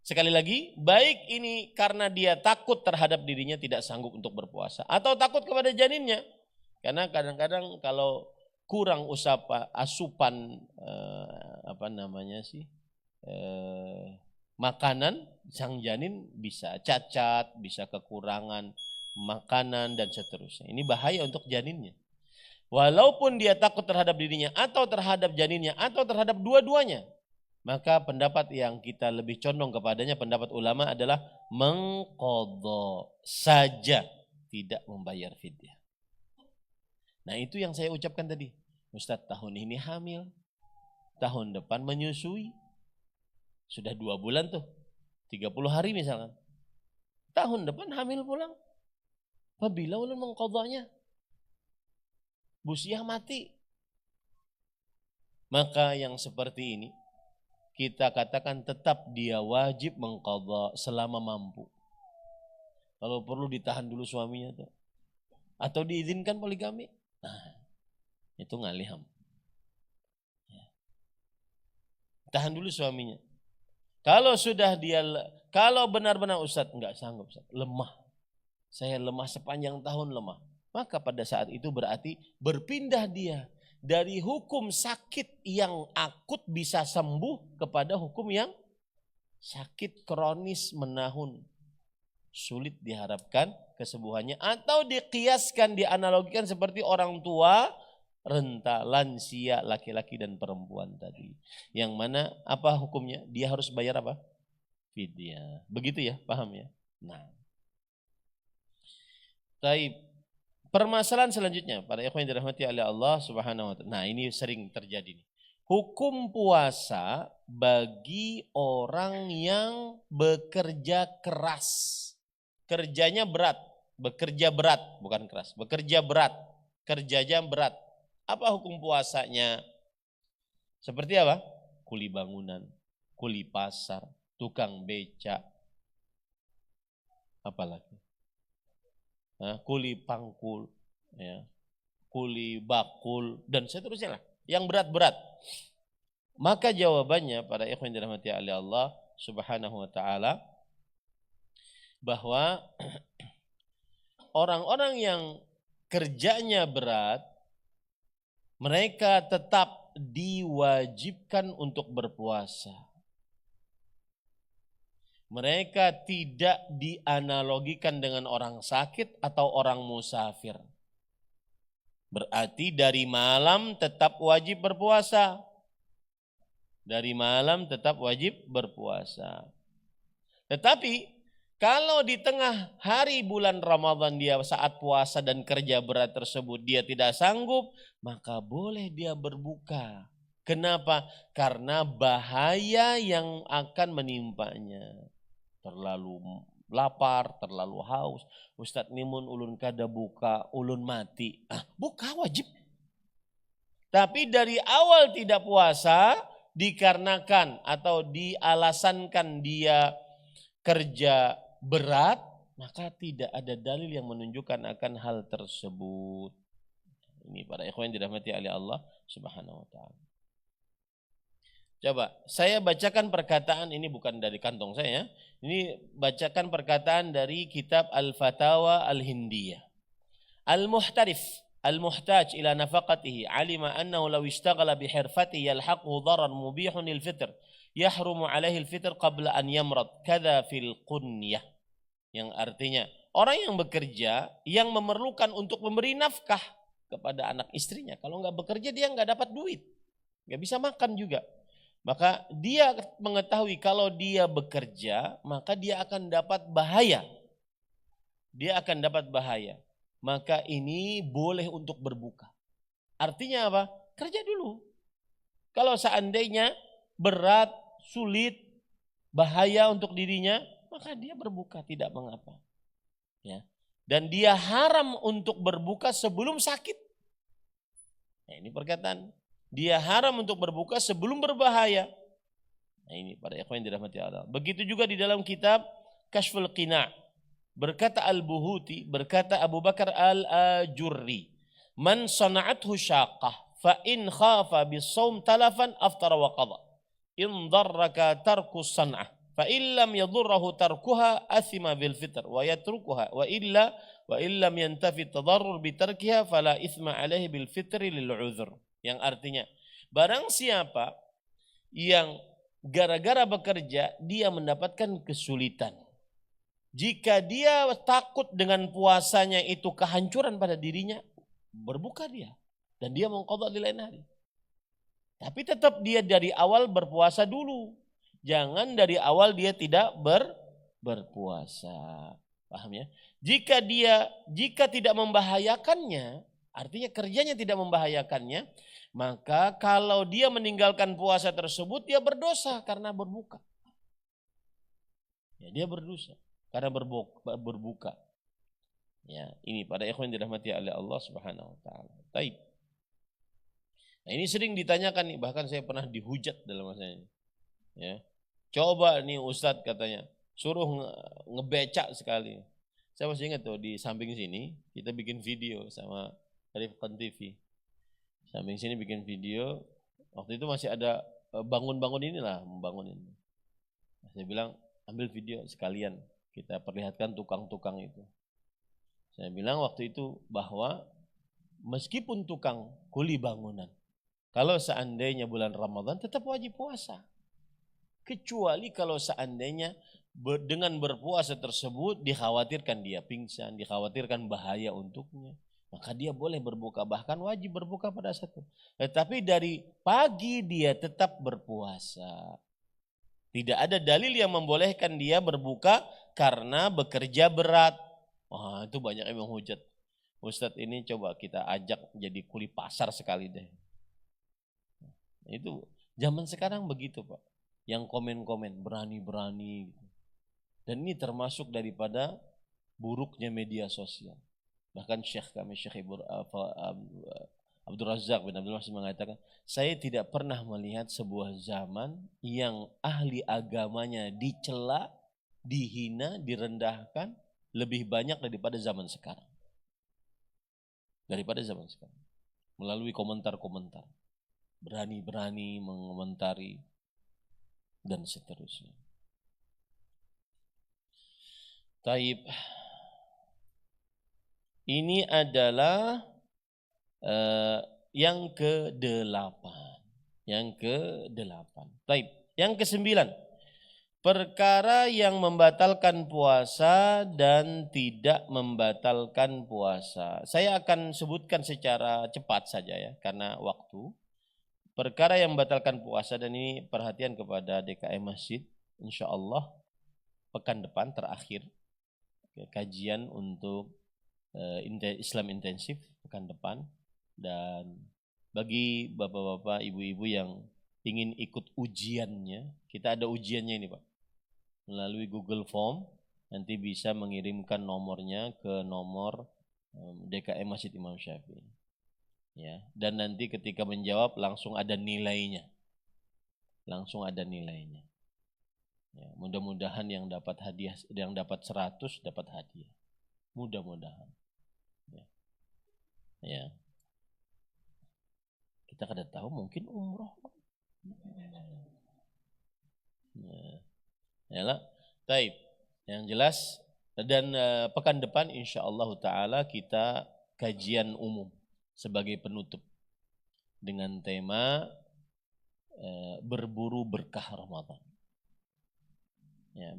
Sekali lagi, baik ini karena dia takut terhadap dirinya tidak sanggup untuk berpuasa atau takut kepada janinnya. Karena kadang-kadang kalau kurang asupan makanan, sang janin bisa cacat, bisa kekurangan makanan dan seterusnya. Ini bahaya untuk janinnya. Walaupun dia takut terhadap dirinya atau terhadap janinnya atau terhadap dua-duanya, maka pendapat yang kita lebih condong kepadanya, pendapat ulama adalah mengqadha saja, tidak membayar fidyah. Nah itu yang saya ucapkan tadi. Ustadz, tahun ini hamil, tahun depan menyusui. Sudah 2 bulan tuh, 30 hari misalkan. Tahun depan hamil pulang. Apabila ulun mengqadhanya, busiah mati. Maka yang seperti ini, kita katakan tetap dia wajib mengqadha selama mampu. Kalau perlu ditahan dulu suaminya tuh. Atau diizinkan poligami. Nah, itu ngaliham. Tahan dulu suaminya. Kalau benar-benar Ustadz enggak sanggup, Ustadz, lemah. Saya lemah sepanjang tahun lemah. Maka pada saat itu berarti berpindah dia dari hukum sakit yang akut bisa sembuh kepada hukum yang sakit kronis menahun. Sulit diharapkan kesembuhannya. Atau dikiaskan, dianalogikan seperti orang tua, renta, lansia, laki-laki dan perempuan tadi. Yang mana apa hukumnya? Dia harus bayar apa? Fidyah. Begitu ya, paham ya? Nah. Taib. Permasalahan selanjutnya, para ikhwan yang dirahmati oleh Allah Subhanahu wa taala. Nah, ini sering terjadi nih. Hukum puasa bagi orang yang bekerja keras. Kerjanya berat, bekerja berat, bukan keras, bekerja berat, kerjanya berat. Apa hukum puasanya? Seperti apa? Kuli bangunan, kuli pasar, tukang beca, apalagi? Kuli pangkul, ya, kuli bakul, dan seterusnya lah. Yang berat-berat. Maka jawabannya pada ikhwan dirahmati oleh Allah Subhanahu wa taala bahwa orang-orang yang kerjanya berat, mereka tetap diwajibkan untuk berpuasa. Mereka tidak dianalogikan dengan orang sakit atau orang musafir. Berarti dari malam tetap wajib berpuasa. Dari malam tetap wajib berpuasa. Tetapi kalau di tengah hari bulan Ramadan dia saat puasa dan kerja berat tersebut dia tidak sanggup, maka boleh dia berbuka. Kenapa? Karena bahaya yang akan menimpanya. Terlalu lapar, terlalu haus. Ustadz nimun ulun kada buka, ulun mati. Buka wajib. Tapi dari awal tidak puasa dikarenakan atau dialasankan dia kerja berat, maka tidak ada dalil yang menunjukkan akan hal tersebut. Ini para ikhwan dirahmati oleh Allah Subhanahu wa taala. Coba saya bacakan perkataan ini bukan dari kantong saya. Ini bacakan perkataan dari kitab Al-Fatawa Al-Hindiyah. Al-Muhtarif al-muhtaj ila nafaqatihi alima annahu law ishtaghala bi hirfatihi yalhaquhu darar mubihun lil fitr yahrumu alaihi al-fitr qabla an yamrad kadza fil qunyah, yang artinya orang yang bekerja yang memerlukan untuk memberi nafkah kepada anak istrinya, kalau nggak bekerja dia nggak dapat duit, nggak bisa makan juga. Maka dia mengetahui kalau dia bekerja, maka dia akan dapat bahaya. Dia akan dapat bahaya. Maka ini boleh untuk berbuka. Artinya apa? Kerja dulu. Kalau seandainya berat, sulit, bahaya untuk dirinya, maka dia berbuka, tidak mengapa. Ya. Dan dia haram untuk berbuka sebelum sakit. Nah, ini perkataan. Dia haram untuk berbuka sebelum berbahaya. Nah, ini para ikhwan yang dirahmati Allah. Begitu juga di dalam kitab Kashful Qina'. Berkata Al-Buhuti, berkata Abu Bakar Al-Ajurri, "Man sana'athu syaqah fa in khafa bis-shaum talafan aftara wa qada. In darraka tarku san'ah fa in lam yadurruhu tarkuha athima bil fitr wa yatrukuha wa illam yantafi tadarrur bi tarkiha fala ithma alaihi bil fitri lil 'udhr." Yang artinya, barang siapa yang gara-gara bekerja dia mendapatkan kesulitan, jika dia takut dengan puasanya itu kehancuran pada dirinya, berbuka dia dan dia mengqadha di lain hari. Tapi tetap dia dari awal berpuasa dulu. Jangan dari awal dia tidak berpuasa. Paham ya? Jika tidak membahayakannya, artinya kerjanya tidak membahayakannya, maka kalau dia meninggalkan puasa tersebut dia berdosa karena berbuka. Ya, dia berdosa karena berbuka. Ya, ini pada ikhwan dirahmati oleh Allah Subhanahu wa taala. Baik. Nah, ini sering ditanyakan nih, bahkan saya pernah dihujat dalam masa ini. Ya. Coba nih Ustadz katanya, suruh ngebecak sekali. Saya masih ingat tuh di samping sini kita bikin video sama Rifqan TV. Samping sini bikin video, waktu itu masih ada bangun-bangun inilah, membangun ini. Saya bilang ambil video sekalian, kita perlihatkan tukang-tukang itu. Saya bilang waktu itu bahwa meskipun tukang kuli bangunan, kalau seandainya bulan Ramadan tetap wajib puasa. Kecuali kalau seandainya dengan berpuasa tersebut dikhawatirkan dia pingsan, dikhawatirkan bahaya untuknya, maka dia boleh berbuka, bahkan wajib berbuka pada satu. Tetapi dari pagi dia tetap berpuasa. Tidak ada dalil yang membolehkan dia berbuka karena bekerja berat. Wah, itu banyak yang menghujat. Ustadz ini coba kita ajak jadi kuli pasar sekali deh. Itu zaman sekarang begitu Pak. Yang komen-komen berani-berani. Dan ini termasuk daripada buruknya media sosial. Bahkan Syekh Abdul Razak bin Abdul Masih mengatakan, saya tidak pernah melihat sebuah zaman yang ahli agamanya dicela, dihina, direndahkan lebih banyak daripada zaman sekarang. Daripada zaman sekarang. Melalui komentar-komentar. Berani-berani mengomentari dan seterusnya. Taib. Ini adalah yang ke-8. Yang ke-8. Taib. Yang ke-9. Perkara yang membatalkan puasa dan tidak membatalkan puasa. Saya akan sebutkan secara cepat saja ya, karena waktu. Perkara yang membatalkan puasa, dan ini perhatian kepada DKM Masjid. Insya Allah pekan depan terakhir kajian untuk Islam intensif pekan depan. Dan bagi bapak-bapak, ibu-ibu yang ingin ikut ujiannya, kita ada ujiannya ini Pak. Melalui Google Form, nanti bisa mengirimkan nomornya ke nomor DKM Masjid Imam Syafi'i. Ya, dan nanti ketika menjawab langsung ada nilainya. Langsung ada nilainya. Ya, mudah-mudahan yang dapat hadiah, yang dapat 100 dapat hadiah. Mudah-mudahan. Ya. Ya. Kita kada tahu, mungkin umroh. Ya. Yalah. Taib. Yang jelas, dan pekan depan insyaallah taala kita kajian umum. sebagai penutup dengan tema berburu berkah Ramadan. Ya,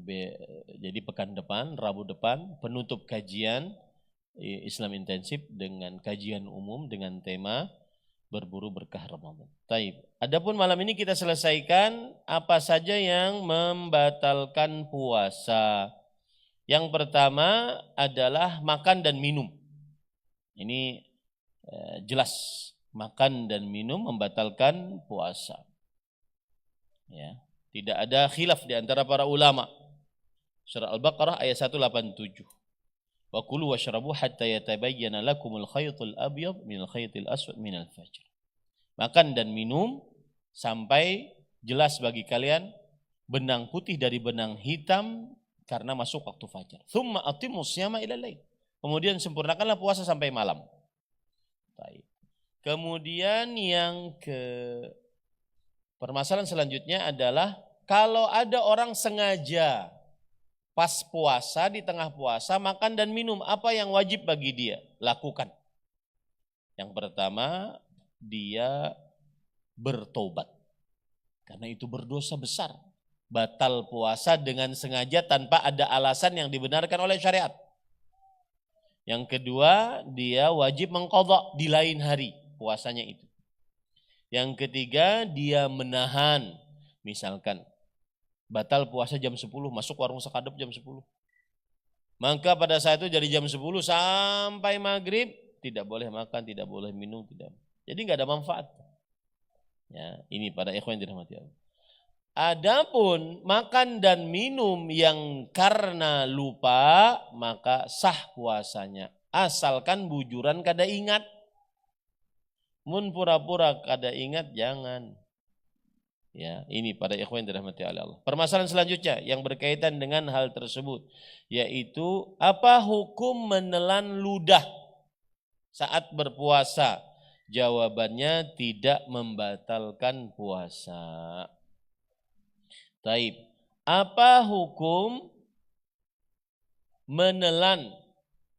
jadi pekan depan, Rabu depan, penutup kajian Islam intensif dengan kajian umum dengan tema berburu berkah Ramadan. Taib. Adapun malam ini kita selesaikan apa saja yang membatalkan puasa. Yang pertama adalah makan dan minum. Ini jelas, makan dan minum membatalkan puasa. Ya. Tidak ada khilaf di antara para ulama. Surah Al-Baqarah ayat 187. Wa kulu washrabu hatta yatabayyana lakumul khaytul abyad minal khaytil aswad minal fajr. Makan dan minum sampai jelas bagi kalian benang putih dari benang hitam karena masuk waktu fajar. Tsumma atimmus syama ilal lail. Kemudian sempurnakanlah puasa sampai malam. Baik. Kemudian yang permasalahan selanjutnya adalah kalau ada orang sengaja pas puasa, di tengah puasa, makan dan minum, apa yang wajib bagi dia? Lakukan. Yang pertama, dia bertobat. Karena itu berdosa besar. Batal puasa dengan sengaja tanpa ada alasan yang dibenarkan oleh syariat. Yang kedua, dia wajib mengqadha di lain hari puasanya itu. Yang ketiga, dia menahan, misalkan batal puasa jam 10, masuk warung sekadep jam 10. Maka pada saat itu dari jam 10 sampai maghrib tidak boleh makan, tidak boleh minum, tidak. Jadi nggak ada manfaat. Ya, ini pada ikhwan yang dirahmati Allah. Adapun makan dan minum yang karena lupa maka sah puasanya, asalkan bujuran kada ingat. Mun pura-pura kada ingat jangan. Ya, ini pada ikhwan yang dirahmati Allah. Permasalahan selanjutnya yang berkaitan dengan hal tersebut, yaitu apa hukum menelan ludah saat berpuasa? Jawabannya tidak membatalkan puasa. Taib. Apa hukum menelan,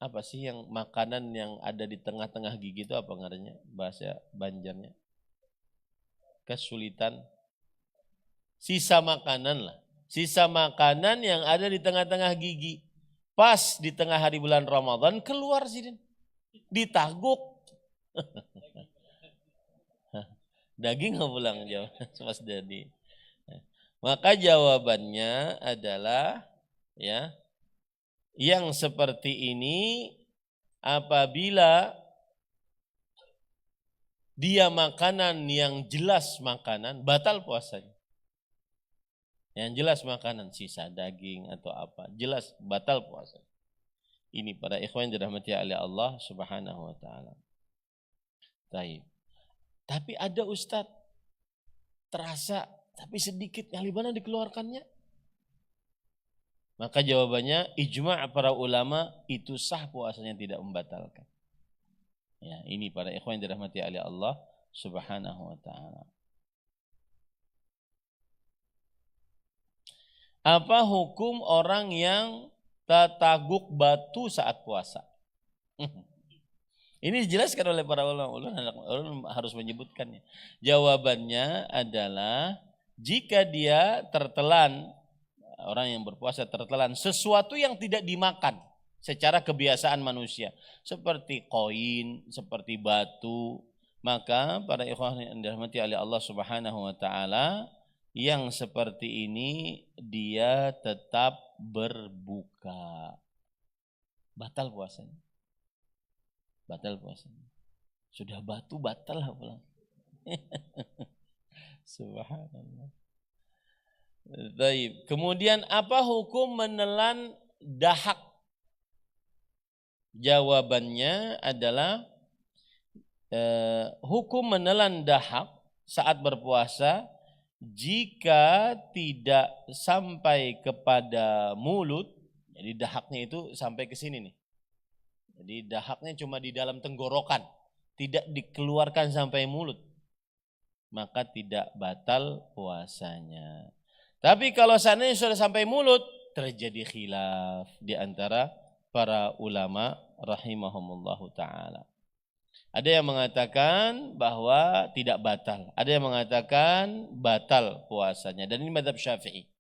apa sih yang makanan yang ada di tengah-tengah gigi itu apa ngarannya? Bahasa Banjarnya. Kesulitan. Sisa makanan lah. Sisa makanan yang ada di tengah-tengah gigi. Pas di tengah hari bulan Ramadan keluar sih. Ditaguk. Daging nggak pulang jawab. Pas jadi. Maka jawabannya adalah ya, yang seperti ini apabila dia makanan yang jelas makanan, batal puasanya. Yang jelas makanan, sisa daging atau apa, jelas batal puasa. Ini para ikhwan yang dirahmati oleh Allah Subhanahu wa taala. Taib. Tapi ada ustaz terasa tapi sedikit, yang mana dikeluarkannya? Maka jawabannya ijma' para ulama itu sah puasanya, tidak membatalkan. Ya, ini para ikhwan yang dirahmati oleh Allah Subhanahu wa taala. Apa hukum orang yang tataguk batu saat puasa? Ini dijelaskan oleh para ulama. Ulama harus menyebutkannya. Jawabannya adalah jika dia tertelan, orang yang berpuasa tertelan sesuatu yang tidak dimakan secara kebiasaan manusia, seperti koin, seperti batu, maka para ikhwan yang dirahmati oleh Allah Subhanahu wa taala, yang seperti ini dia tetap berbuka. Batal puasanya. Batal puasanya. Sudah batu batal lah pulang. Subhanallah. Baik. Kemudian apa hukum menelan dahak? Jawabannya adalah hukum menelan dahak saat berpuasa jika tidak sampai kepada mulut, jadi dahaknya itu sampai ke sini nih. Jadi dahaknya cuma di dalam tenggorokan, tidak dikeluarkan sampai mulut, maka tidak batal puasanya. Tapi kalau seandainya sudah sampai mulut, terjadi khilaf di antara para ulama rahimahumullahu ta'ala. Ada yang mengatakan bahwa tidak batal. Ada yang mengatakan batal puasanya. Dan ini mazhab Syafi'i.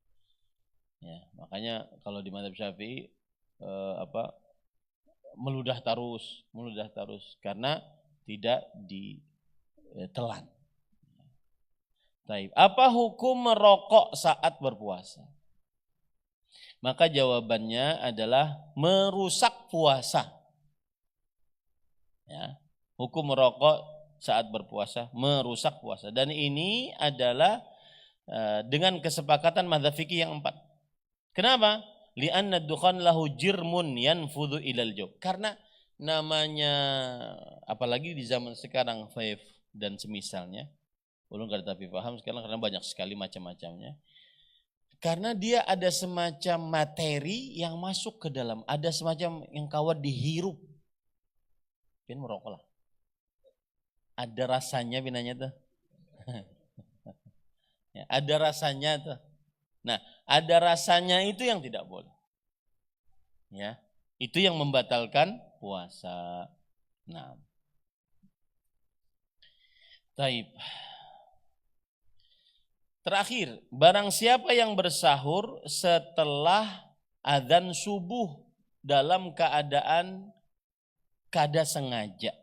Ya, makanya kalau di mazhab Syafi'i meludah terus karena tidak ditelan. Taib. Apa hukum merokok saat berpuasa? Maka jawabannya adalah merusak puasa. Ya, hukum merokok saat berpuasa merusak puasa. Dan ini adalah dengan kesepakatan mazhab fikih yang 4. Kenapa? Li'anna dukhan lahu jirmun yanfudhu ilal jawb. Karena namanya, apalagi di zaman sekarang vape dan semisalnya, belum kada tapi paham sekarang karena banyak sekali macam-macamnya. Karena dia ada semacam materi yang masuk ke dalam, ada semacam yang kawat dihirup. Pin merokok lah. Ada rasanya binanya tuh. Ya, ada rasanya tuh. Nah, ada rasanya itu yang tidak boleh. Ya, itu yang membatalkan puasa. Nah, taib. Terakhir, barang siapa yang bersahur setelah adzan subuh dalam keadaan kada sengaja.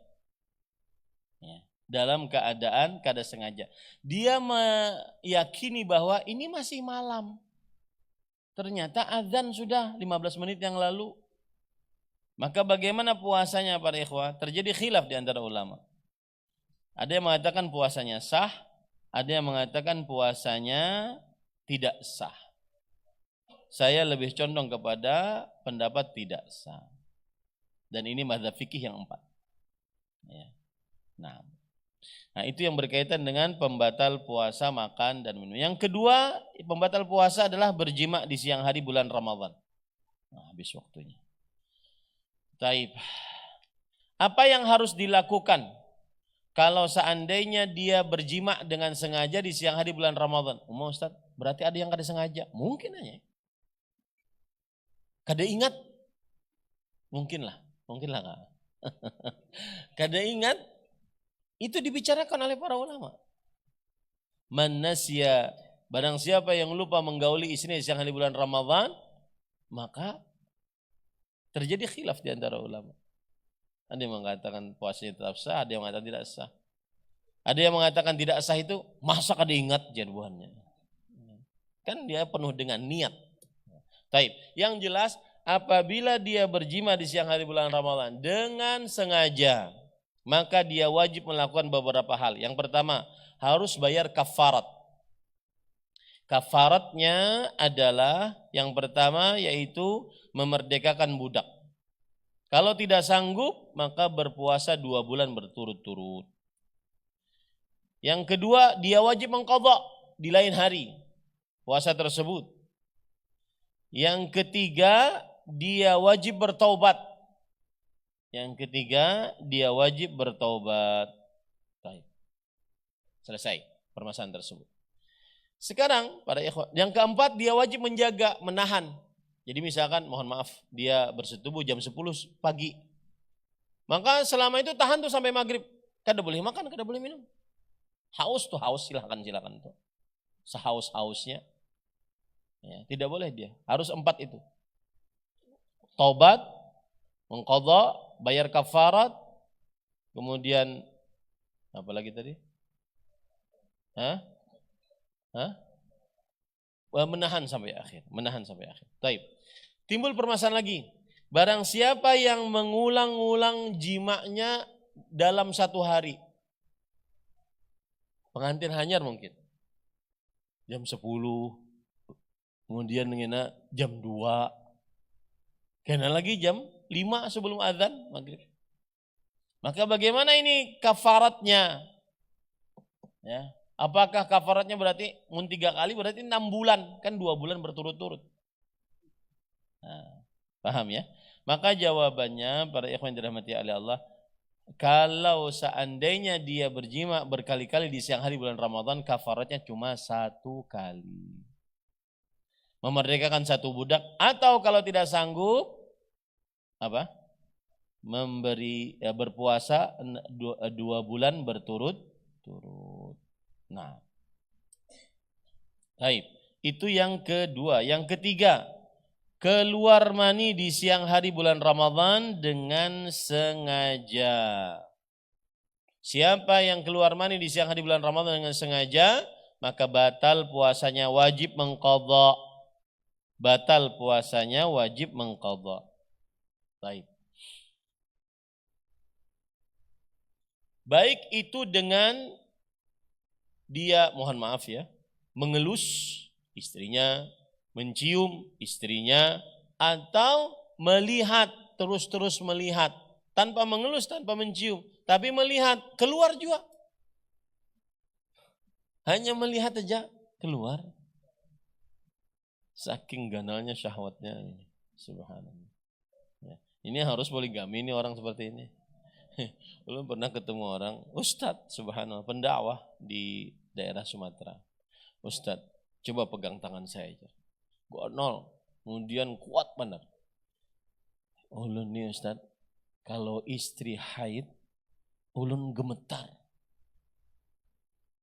Ya, dalam keadaan kada sengaja. Dia meyakini bahwa ini masih malam. Ternyata adzan sudah 15 menit yang lalu. Maka bagaimana puasanya para ikhwah? Terjadi khilaf di antara ulama. Ada yang mengatakan puasanya sah, ada yang mengatakan puasanya tidak sah. Saya lebih condong kepada pendapat tidak sah. Dan ini mazhab fikih yang 4. Ya. Nah, itu yang berkaitan dengan pembatal puasa, makan dan minum. Yang kedua, pembatal puasa adalah berjima di siang hari bulan Ramadan. Nah, habis waktunya. Taib. Apa yang harus dilakukan kalau seandainya dia berjima dengan sengaja di siang hari bulan Ramadan? Ustaz, berarti ada yang kada sengaja? Mungkin aja. Kada ingat? Mungkinlah enggak. Kada ingat? Itu dibicarakan oleh para ulama. Man nasya, barang siapa yang lupa menggauli istrinya di siang hari bulan Ramadan, maka terjadi khilaf di antara ulama. Ada yang mengatakan puasanya tetap sah, ada yang mengatakan tidak sah. Ada yang mengatakan tidak sah itu masa kada ingat jadwalnya. Kan dia penuh dengan niat. Taib. Yang jelas apabila dia berjima di siang hari bulan Ramadan dengan sengaja, maka dia wajib melakukan beberapa hal. Yang pertama, harus bayar kafarat. Kafaratnya adalah yang pertama yaitu memerdekakan budak. Kalau tidak sanggup, maka berpuasa 2 bulan berturut-turut. Yang kedua, dia wajib mengqadha di lain hari puasa tersebut. Yang ketiga, dia wajib bertaubat. Selesai permasalahan tersebut. Sekarang, para ikhwan, yang keempat, dia wajib menjaga, menahan. Jadi misalkan, mohon maaf, dia bersetubuh jam 10 pagi. Maka selama itu tahan tuh sampai maghrib. Kada boleh makan, kada boleh minum. Haus tuh, haus silakan tuh. Sehaus-hausnya. Ya, tidak boleh dia. Harus 4 itu. Taubat, mengqadha, bayar kafarat, kemudian apa lagi tadi? Menahan sampai akhir. Taib. Timbul permasalahan lagi. Barang siapa yang mengulang-ulang jimanya dalam 1 hari. Pengantin hanyar mungkin. Jam 10. Kemudian jam 2. Kena lagi jam 5 sebelum azan maghrib. Maka bagaimana ini kafaratnya? Ya. Apakah kafaratnya berarti 3 kali berarti 6 bulan. Kan 2 bulan berturut-turut. Nah, paham ya? Maka jawabannya para ikhwan yang dirahmati oleh Allah, kalau seandainya dia berjima berkali-kali di siang hari bulan Ramadan, kafaratnya cuma 1 kali. Memerdekakan 1 budak, atau kalau tidak sanggup, berpuasa 2 bulan berturut-turut. Nah, baik. Itu yang kedua. Yang ketiga, keluar mani di siang hari bulan Ramadan dengan sengaja. Siapa yang keluar mani di siang hari bulan Ramadan dengan sengaja, maka batal puasanya, wajib mengqadha. Batal puasanya, wajib mengqadha. Baik. Baik itu dengan dia, mohon maaf ya, mengelus istrinya, mencium istrinya, atau melihat, terus-terus melihat, tanpa mengelus, tanpa mencium, tapi melihat, keluar juga. Hanya melihat aja, keluar. Saking ganalnya syahwatnya ini. Subhanallah. Ya. Ini harus poligami ini orang seperti ini. Belum pernah ketemu orang, Ustadz, subhanallah, pendakwah di daerah Sumatera. Ustadz, coba pegang tangan saya aja. Gonol, kemudian kuat benar. Ulun nih Ustadz, kalau istri haid, ulun gemetar.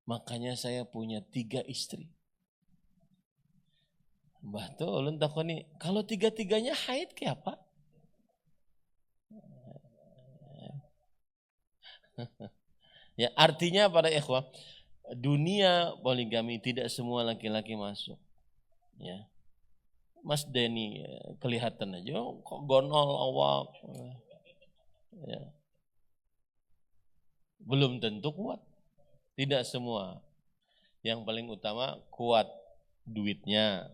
Makanya saya punya 3 istri. Mbah tuh ulun takoni, kalau 3-3-nya haid kayak apa? Ya, artinya para ikhwah, dunia poligami tidak semua laki-laki masuk. Ya. Mas Denny kelihatan aja kok gonol awak. Ya. Belum tentu kuat. Tidak semua. Yang paling utama kuat duitnya,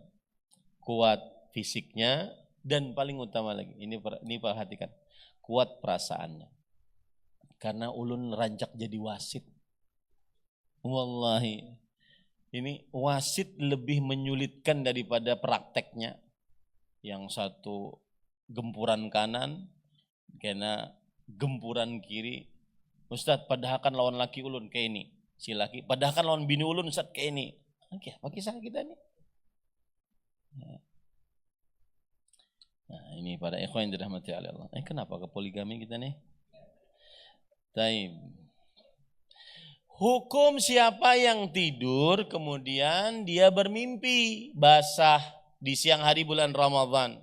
kuat fisiknya, dan paling utama lagi, ini perhatikan, kuat perasaannya. Karena ulun rancak jadi wasit. Wallahi, ini wasit lebih menyulitkan daripada prakteknya. Yang satu gempuran kanan, kena gempuran kiri. Ustadz, padahal kan lawan laki ulun kayak ini. Si laki, padahal kan lawan bini ulun Ustadz kayak ini. Oke, apa kisah kita nih? Nah, ini para ikhwan yang dirahmati oleh Allah. Kenapa ke poligami kita nih? Taib. Hukum siapa yang tidur kemudian dia bermimpi basah di siang hari bulan Ramadan.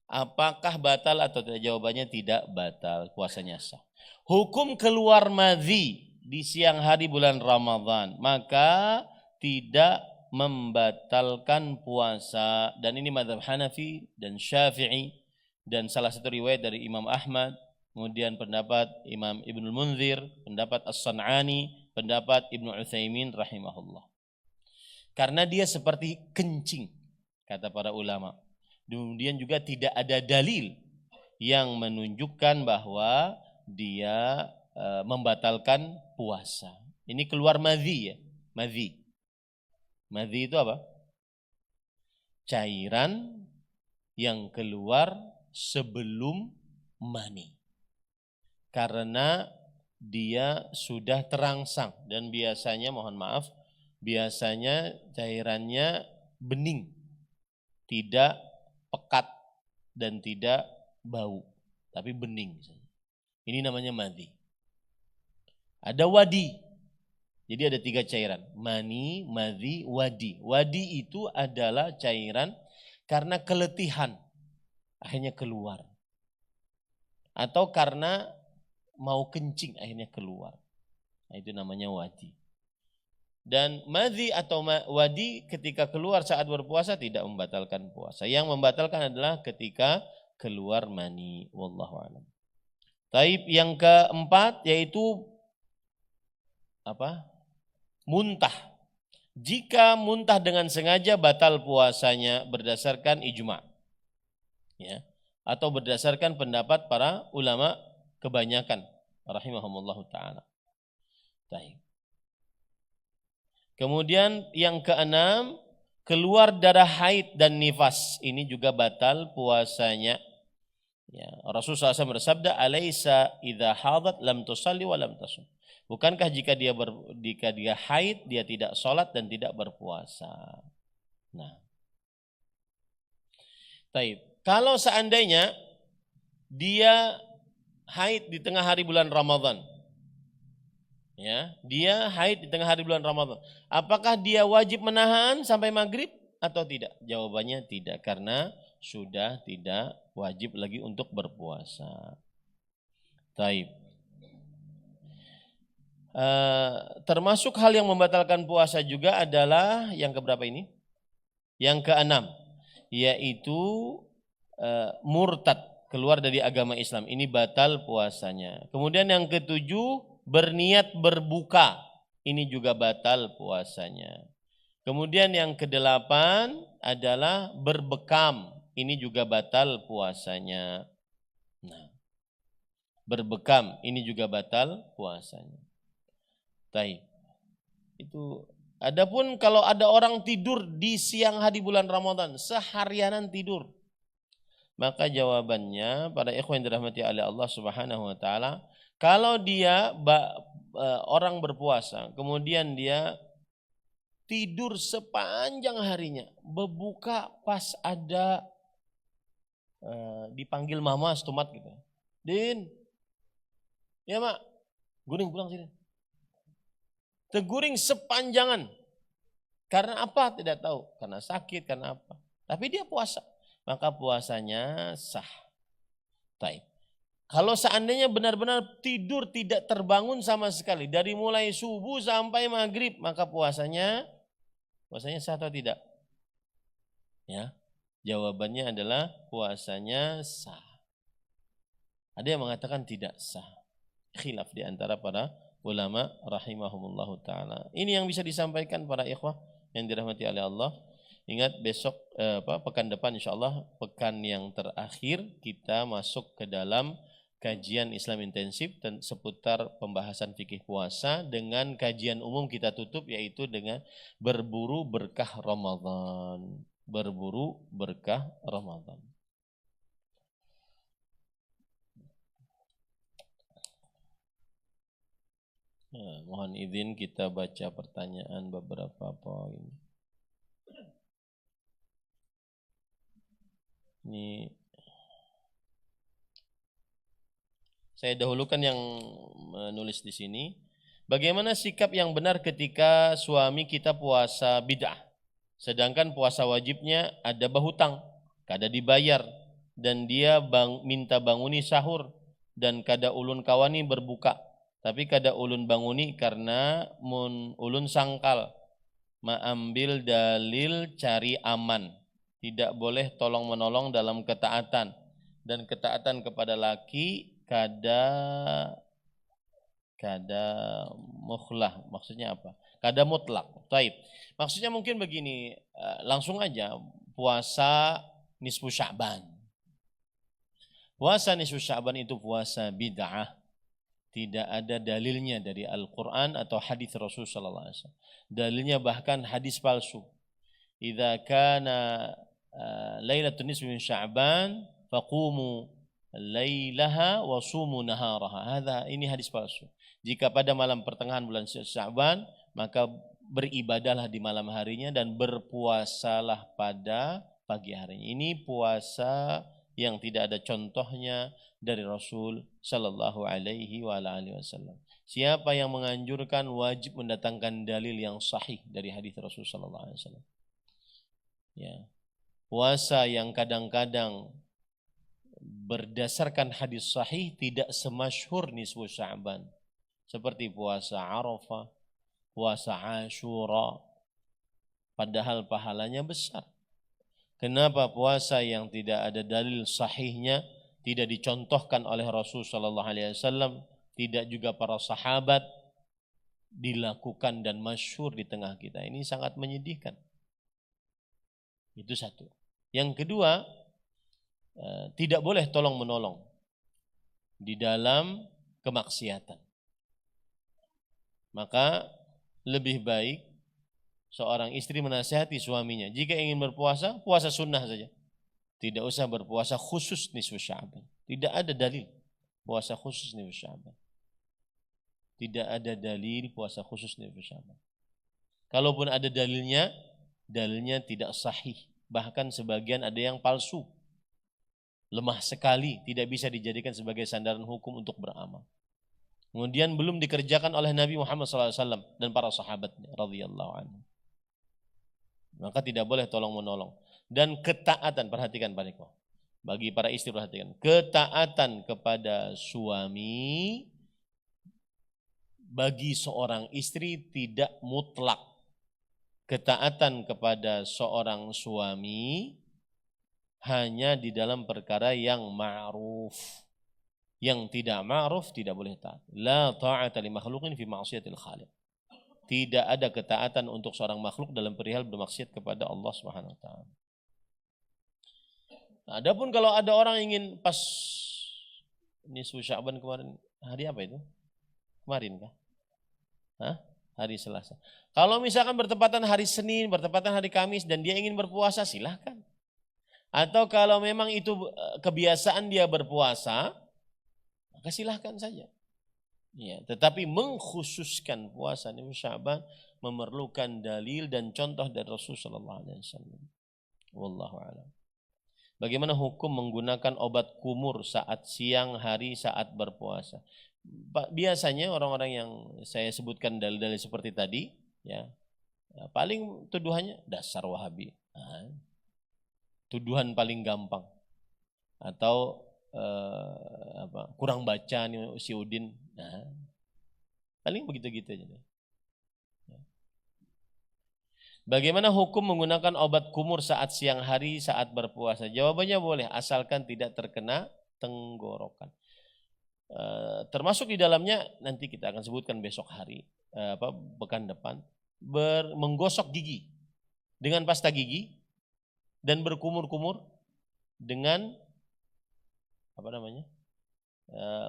Apakah batal atau tidak? Jawabannya tidak batal, puasanya sah. Hukum keluar madhi di siang hari bulan Ramadan, maka tidak membatalkan puasa. Dan ini mazhab Hanafi dan Syafi'i dan salah satu riwayat dari Imam Ahmad. Kemudian pendapat Imam Ibnul Munzir, pendapat As-San'ani, pendapat Ibnu Utsaimin rahimahullah. Karena dia seperti kencing, kata para ulama. Kemudian juga tidak ada dalil yang menunjukkan bahwa dia membatalkan puasa. Ini keluar madhi ya, madhi. Madhi itu apa? Cairan yang keluar sebelum mani. Karena dia sudah terangsang dan biasanya, mohon maaf, biasanya cairannya bening, tidak pekat dan tidak bau, tapi bening. Ini namanya madhi. Ada wadi. Jadi ada 3 cairan, mani, madhi, wadi. Wadi itu adalah cairan karena keletihan akhirnya keluar, atau karena mau kencing akhirnya keluar. Nah, itu namanya wadi. Dan madhi atau wadi ketika keluar saat berpuasa tidak membatalkan puasa. Yang membatalkan adalah ketika keluar mani. Wallahu a'lam. Taib yang keempat yaitu apa? Muntah. Jika muntah dengan sengaja batal puasanya berdasarkan ijma'. Ya. Atau berdasarkan pendapat para ulama kebanyakan rahimahumullah ta'ala. Baik. Kemudian yang keenam, keluar darah haid dan nifas. Ini juga batal puasanya. Ya, Rasulullah SAW bersabda, "Alaisa idza hadat lam tusalli wa lam tasum." Bukankah jika dia haid dia tidak sholat dan tidak berpuasa. Nah. Baik. Kalau seandainya dia haid di tengah hari bulan Ramadan. Ya, dia haid di tengah hari bulan Ramadan. Apakah dia wajib menahan sampai maghrib atau tidak? Jawabannya tidak, karena sudah tidak wajib lagi untuk berpuasa. Taib. Termasuk hal yang membatalkan puasa juga adalah yang keberapa ini? Yang keenam, yaitu murtad, keluar dari agama Islam. Ini batal puasanya. Kemudian yang ketujuh, berniat berbuka, ini juga batal puasanya. Kemudian yang kedelapan adalah berbekam, ini juga batal puasanya. Nah, berbekam ini juga batal puasanya. Baik. Itu adapun kalau ada orang tidur di siang hari bulan Ramadan, seharianan tidur, maka jawabannya pada ikhwan yang dirahmati oleh Allah Subhanahu wa taala, kalau dia orang berpuasa, kemudian dia tidur sepanjang harinya, berbuka pas ada dipanggil mama setumat gitu. Din, ya mak, guring pulang sini. Teguring sepanjangan. Karena apa? Tidak tahu. Karena sakit, karena apa. Tapi dia puasa. Maka puasanya sah. Baik. Kalau seandainya benar-benar tidur tidak terbangun sama sekali, dari mulai subuh sampai maghrib, maka puasanya sah atau tidak? Ya, jawabannya adalah puasanya sah. Ada yang mengatakan tidak sah. Khilaf di antara para ulama rahimahumullahu ta'ala. Ini yang bisa disampaikan para ikhwah yang dirahmati oleh Allah. Ingat besok pekan depan insyaallah, pekan yang terakhir, kita masuk ke dalam kajian Islam intensif dan seputar pembahasan fikih puasa, dengan kajian umum kita tutup yaitu dengan berburu berkah Ramadan. Berburu berkah Ramadan. Nah, mohon izin kita baca pertanyaan beberapa poin. Ini saya dahulukan yang menulis di sini. Bagaimana sikap yang benar ketika suami kita puasa bid'ah, sedangkan puasa wajibnya ada berhutang, kada dibayar, dan dia minta banguni sahur, dan kada ulun kawani berbuka, tapi kada ulun banguni karena ulun sangkal, mengambil dalil cari aman, tidak boleh tolong menolong dalam ketaatan, dan ketaatan kepada laki kada mukhlah, maksudnya apa? Kada mutlak. Taib. Maksudnya mungkin begini, langsung aja, puasa nisfu Sya'ban. Puasa nisfu Sya'ban itu puasa bid'ah. Tidak ada dalilnya dari Al-Quran atau hadis Rasul sallallahu alaihi wasallam. Dalilnya bahkan hadis palsu. Idza kana lailatul nisfi min Sya'ban faqumu lailaha wa sumu naharaha. Ini hadis palsu. Jika pada malam pertengahan bulan Sya'ban, maka beribadahlah di malam harinya dan berpuasalah pada pagi harinya. Ini puasa yang tidak ada contohnya dari Rasul sallallahu alaihi wasallam. Siapa yang menganjurkan wajib mendatangkan dalil yang sahih dari hadis Rasul sallallahu alaihi wasallam. Ya. Puasa yang kadang-kadang berdasarkan hadis sahih tidak semasyhur nisfu Sya'ban, seperti puasa Arafah, puasa Asyura, padahal pahalanya besar. Kenapa puasa yang tidak ada dalil sahihnya, tidak dicontohkan oleh Rasul sallallahu alaihi wasallam, tidak juga para sahabat, dilakukan dan masyhur di tengah kita? Ini sangat menyedihkan. Itu satu. Yang kedua, tidak boleh tolong menolong di dalam kemaksiatan. Maka lebih baik seorang istri menasihati suaminya, jika ingin berpuasa, puasa sunnah saja. Tidak usah berpuasa khusus nisfu Sya'ban. Tidak ada dalil puasa khusus nisfu Sya'ban. Tidak ada dalil puasa khusus nisfu Sya'ban. Kalaupun ada dalilnya tidak sahih. Bahkan sebagian ada yang palsu. lemah sekali, tidak bisa dijadikan sebagai sandaran hukum untuk beramal. Kemudian belum dikerjakan oleh Nabi Muhammad SAW dan para sahabatnya radhiyallahu anhu. Maka tidak boleh tolong menolong. Dan ketaatan, perhatikan Pak Niko. Bagi para istri perhatikan, ketaatan kepada suami bagi seorang istri tidak mutlak. Ketaatan kepada seorang suami hanya di dalam perkara yang ma'ruf. Yang tidak ma'ruf tidak boleh taat. La ta'ata li makhluqin fi ma'siyatil khaliq. Tidak ada ketaatan untuk seorang makhluk dalam perihal bermaksiat kepada Allah Subhanahu wa taala. Adapun kalau ada orang ingin pas nisfu Sya'ban kemarin, hari apa itu? Kemarin kah? Hah? Hari Selasa. Kalau misalkan bertepatan hari Senin, bertepatan hari Kamis dan dia ingin berpuasa, silahkan. Atau kalau memang itu kebiasaan dia berpuasa, maka silahkan saja. Ya, tetapi mengkhususkan puasa nisfu Sya'ban memerlukan dalil dan contoh dari Rasulullah SAW. Wallahu a'lam. Bagaimana hukum menggunakan obat kumur saat siang hari saat berpuasa? Biasanya orang-orang yang saya sebutkan dalil-dalil seperti tadi, ya, paling tuduhannya dasar Wahabi, tuduhan paling gampang, atau kurang baca nih si Udin, paling begitu-gitu aja. Bagaimana hukum menggunakan obat kumur saat siang hari saat berpuasa? Jawabannya boleh, asalkan tidak terkena tenggorokan. Termasuk di dalamnya nanti kita akan sebutkan besok hari, pekan depan, menggosok gigi dengan pasta gigi dan berkumur-kumur dengan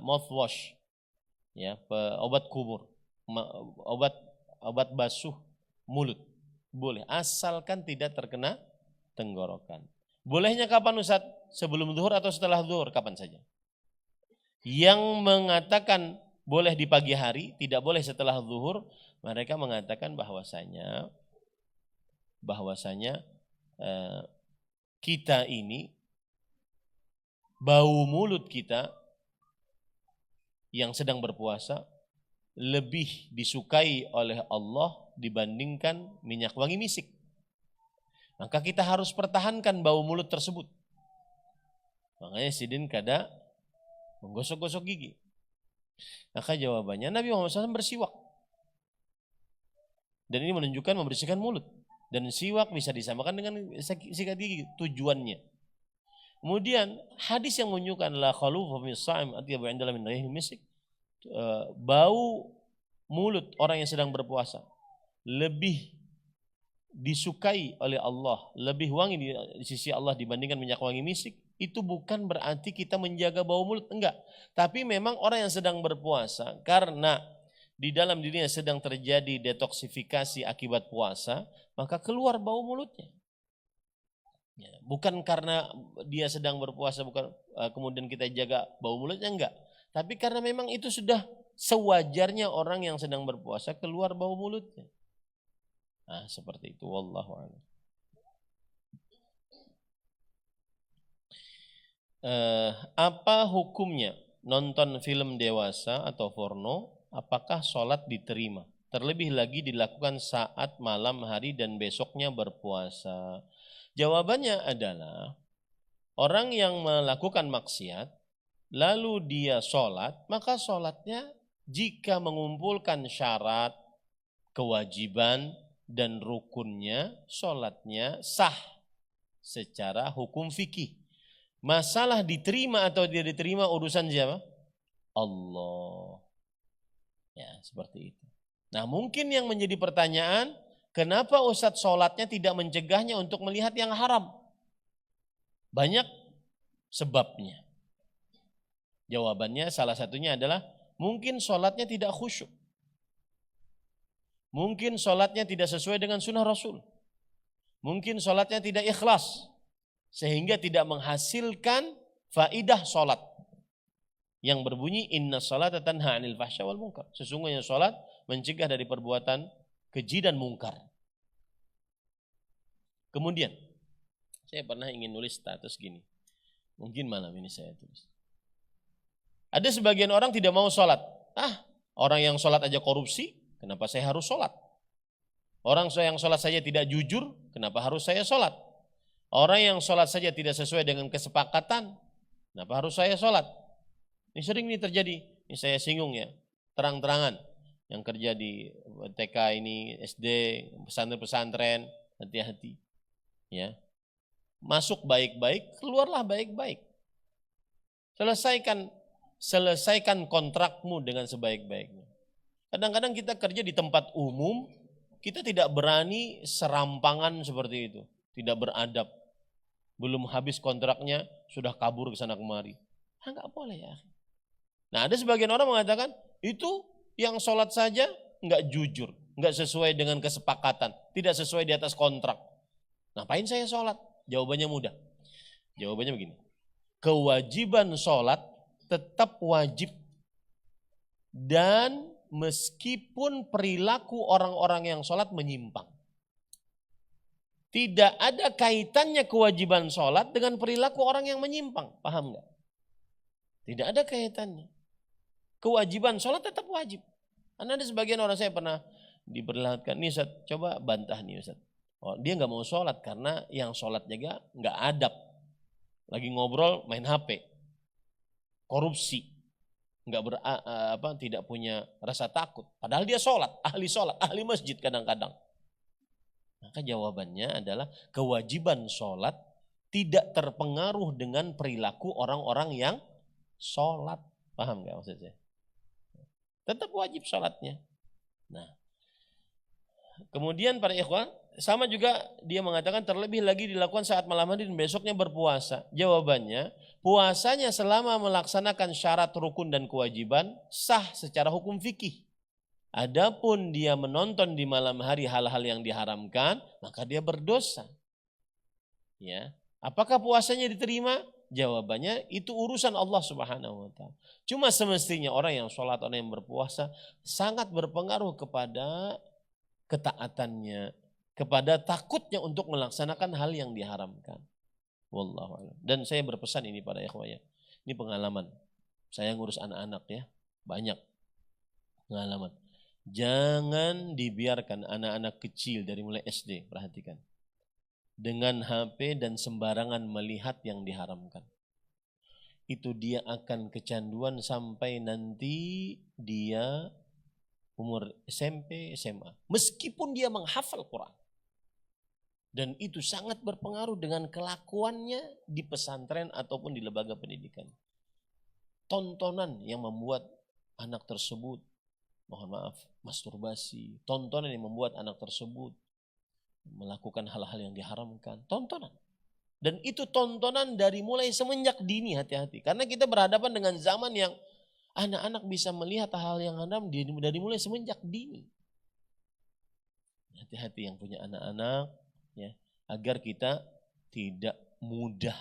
mouthwash, ya, obat kumur, obat basuh mulut. Boleh, asalkan tidak terkena tenggorokan. Bolehnya kapan Ustaz? Sebelum zuhur atau setelah zuhur? Kapan saja. Yang mengatakan boleh di pagi hari, tidak boleh setelah zuhur, mereka mengatakan bahwasanya kita ini, bau mulut kita yang sedang berpuasa lebih disukai oleh Allah dibandingkan minyak wangi misik. Maka kita harus pertahankan bau mulut tersebut. Makanya sidin kada menggosok-gosok gigi. Maka jawabannya Nabi Muhammad SAW bersiwak. Dan ini menunjukkan membersihkan mulut. Dan siwak bisa disamakan dengan sikat gigi tujuannya. Kemudian hadis yang menunjukkan la khalufa min sha'im atyabu 'inda min rihil misik, bau mulut orang yang sedang berpuasa lebih disukai oleh Allah, lebih wangi di sisi Allah dibandingkan minyak wangi misik. Itu bukan berarti kita menjaga bau mulut, enggak. Tapi memang orang yang sedang berpuasa, karena di dalam dirinya sedang terjadi detoksifikasi akibat puasa, maka keluar bau mulutnya. Ya, bukan karena dia sedang berpuasa, bukan kemudian kita jaga bau mulutnya, enggak. Tapi karena memang itu sudah sewajarnya orang yang sedang berpuasa keluar bau mulutnya. Nah, seperti itu. Wallahu a'lam. Apa hukumnya nonton film dewasa atau porno? Apakah sholat diterima? Terlebih lagi dilakukan saat malam hari dan besoknya berpuasa. Jawabannya adalah orang yang melakukan maksiat lalu dia sholat, maka sholatnya jika mengumpulkan syarat, kewajiban dan rukunnya, sholatnya sah secara hukum fikih. Masalah diterima atau tidak diterima urusan siapa? Allah. Ya, seperti itu. Nah, mungkin yang menjadi pertanyaan, kenapa Ustadz sholatnya tidak mencegahnya untuk melihat yang haram? Banyak sebabnya. Jawabannya salah satunya adalah mungkin sholatnya tidak khusyuk. Mungkin sholatnya tidak sesuai dengan sunnah Rasul. Mungkin sholatnya tidak ikhlas. Sehingga tidak menghasilkan faidah sholat. Yang berbunyi inna sholata tanha 'anil fahsya wal munkar. Sesungguhnya sholat mencegah dari perbuatan keji dan mungkar. Kemudian, saya pernah ingin nulis status gini. Mungkin malam ini saya tulis. Ada sebagian orang tidak mau sholat. Orang yang sholat aja korupsi, kenapa saya harus sholat? Orang yang sholat saja tidak jujur, kenapa harus saya sholat? Orang yang sholat saja tidak sesuai dengan kesepakatan, kenapa harus saya sholat? Ini sering ini terjadi. Ini saya singgung ya, terang-terangan. Yang kerja di TK ini, SD, pesantren-pesantren, hati-hati. Ya, masuk baik-baik, keluarlah baik-baik. Selesaikan kontrakmu dengan sebaik-baiknya. Kadang-kadang kita kerja di tempat umum, kita tidak berani serampangan seperti itu, tidak beradab. Belum habis kontraknya sudah kabur ke sana kemari. Enggak boleh ya. Nah, ada sebagian orang mengatakan itu yang sholat saja enggak jujur, enggak sesuai dengan kesepakatan, tidak sesuai di atas kontrak. Ngapain saya sholat? Jawabannya mudah. Jawabannya begini. Kewajiban sholat tetap wajib. Dan meskipun perilaku orang-orang yang sholat menyimpang. Tidak ada kaitannya kewajiban sholat dengan perilaku orang yang menyimpang. Paham nggak? Tidak ada kaitannya. Kewajiban sholat tetap wajib. Karena ada sebagian orang, saya pernah diperlihatkan, nih Ustaz, coba bantah nih Ustaz. Dia nggak mau sholat karena yang sholat juga nggak adab. Lagi ngobrol main HP. Korupsi, tidak punya rasa takut. Padahal dia sholat, ahli masjid kadang-kadang. Maka jawabannya adalah kewajiban sholat tidak terpengaruh dengan perilaku orang-orang yang sholat. Paham nggak maksud saya? Tetap wajib sholatnya. Nah, kemudian para ikhwan, sama juga dia mengatakan terlebih lagi dilakukan saat malam hari dan besoknya berpuasa. Jawabannya, puasanya selama melaksanakan syarat rukun dan kewajiban sah secara hukum fikih. Adapun dia menonton di malam hari hal-hal yang diharamkan, maka dia berdosa. Ya, apakah puasanya diterima? Jawabannya itu urusan Allah Subhanahu wa taala. Cuma semestinya orang yang sholat, orang yang berpuasa sangat berpengaruh kepada ketaatannya, kepada takutnya untuk melaksanakan hal yang diharamkan. Wallahu a'lam. Dan saya berpesan ini pada ikhwaya. Ini pengalaman. Saya ngurus anak-anak ya, banyak pengalaman. Jangan dibiarkan anak-anak kecil dari mulai SD, perhatikan, dengan HP dan sembarangan melihat yang diharamkan. Itu dia akan kecanduan sampai nanti dia umur SMP, SMA. Meskipun dia menghafal Quran. Dan itu sangat berpengaruh dengan kelakuannya di pesantren ataupun di lembaga pendidikan. Tontonan yang membuat anak tersebut, mohon maaf, masturbasi. Tontonan yang membuat anak tersebut melakukan hal-hal yang diharamkan. Tontonan. Dan itu tontonan dari mulai semenjak dini, hati-hati. Karena kita berhadapan dengan zaman yang anak-anak bisa melihat hal yang haram dari mulai semenjak dini. Hati-hati yang punya anak-anak, ya, agar kita tidak mudah,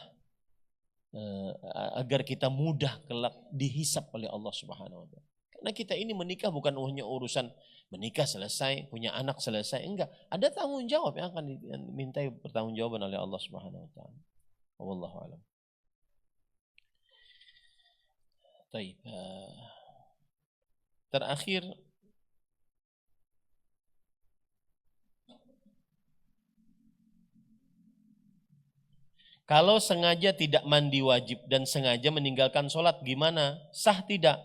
agar kita mudah kelak dihisap oleh Allah Subhanahu wa taala. Karena kita ini menikah bukan hanya urusan menikah selesai, punya anak selesai, enggak. Ada tanggung jawab yang akan dimintai pertanggungjawaban oleh Allah Subhanahu wa taala. Wallahu a'lam. Baik. Terakhir, kalau sengaja tidak mandi wajib dan sengaja meninggalkan sholat gimana? Sah tidak?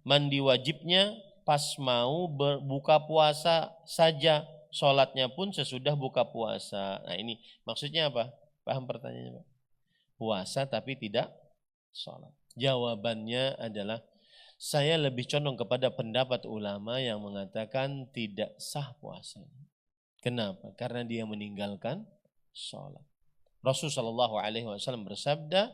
Mandi wajibnya pas mau berbuka puasa saja. Sholatnya pun sesudah buka puasa. Nah ini maksudnya apa? Paham pertanyaannya Pak? Puasa tapi tidak sholat. Jawabannya adalah saya lebih condong kepada pendapat ulama yang mengatakan tidak sah puasanya. Kenapa? Karena dia meninggalkan sholat. Rasulullah SAW bersabda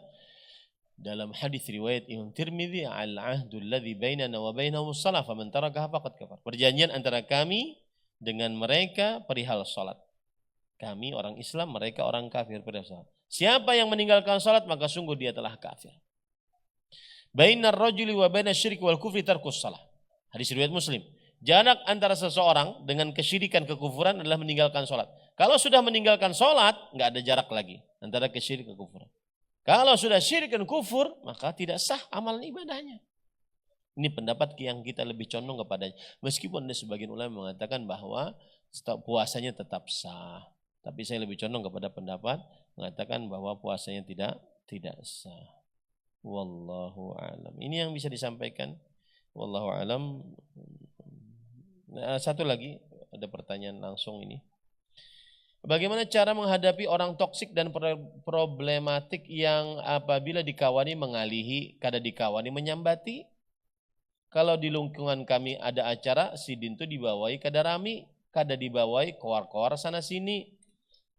dalam hadis riwayat Imam Tirmidzi, al-ahdu alladhi bainana wa bainahum as-shalah faman tarakaha faqad kafar. Perjanjian antara kami dengan mereka perihal salat. Kami orang Islam, mereka orang kafir perihal salat. Siapa yang meninggalkan salat maka sungguh dia telah kafir. Bainar rajuli wa bainasy-syirki wal kufri tarkus shalah. Hadis riwayat Muslim. Jarak antara seseorang dengan kesyirikan, kekufuran adalah meninggalkan sholat. Kalau sudah meninggalkan sholat, nggak ada jarak lagi antara kesyirikan, kekufuran. Kalau sudah syirik dan kufur, maka tidak sah amalan ibadahnya. Ini pendapat yang kita lebih condong kepadanya. Meskipun ada sebagian ulama mengatakan bahwa puasanya tetap sah. Tapi saya lebih condong kepada pendapat mengatakan bahwa puasanya tidak sah. Wallahu a'lam. Ini yang bisa disampaikan. Wallahu a'lam. Nah, satu lagi ada pertanyaan langsung ini. Bagaimana cara menghadapi orang toksik dan problematik yang apabila dikawani mengalihi, kada dikawani menyambati? Kalau di lingkungan kami ada acara, sidin itu dibawai kada rami, kada dibawai koar-koar sana sini.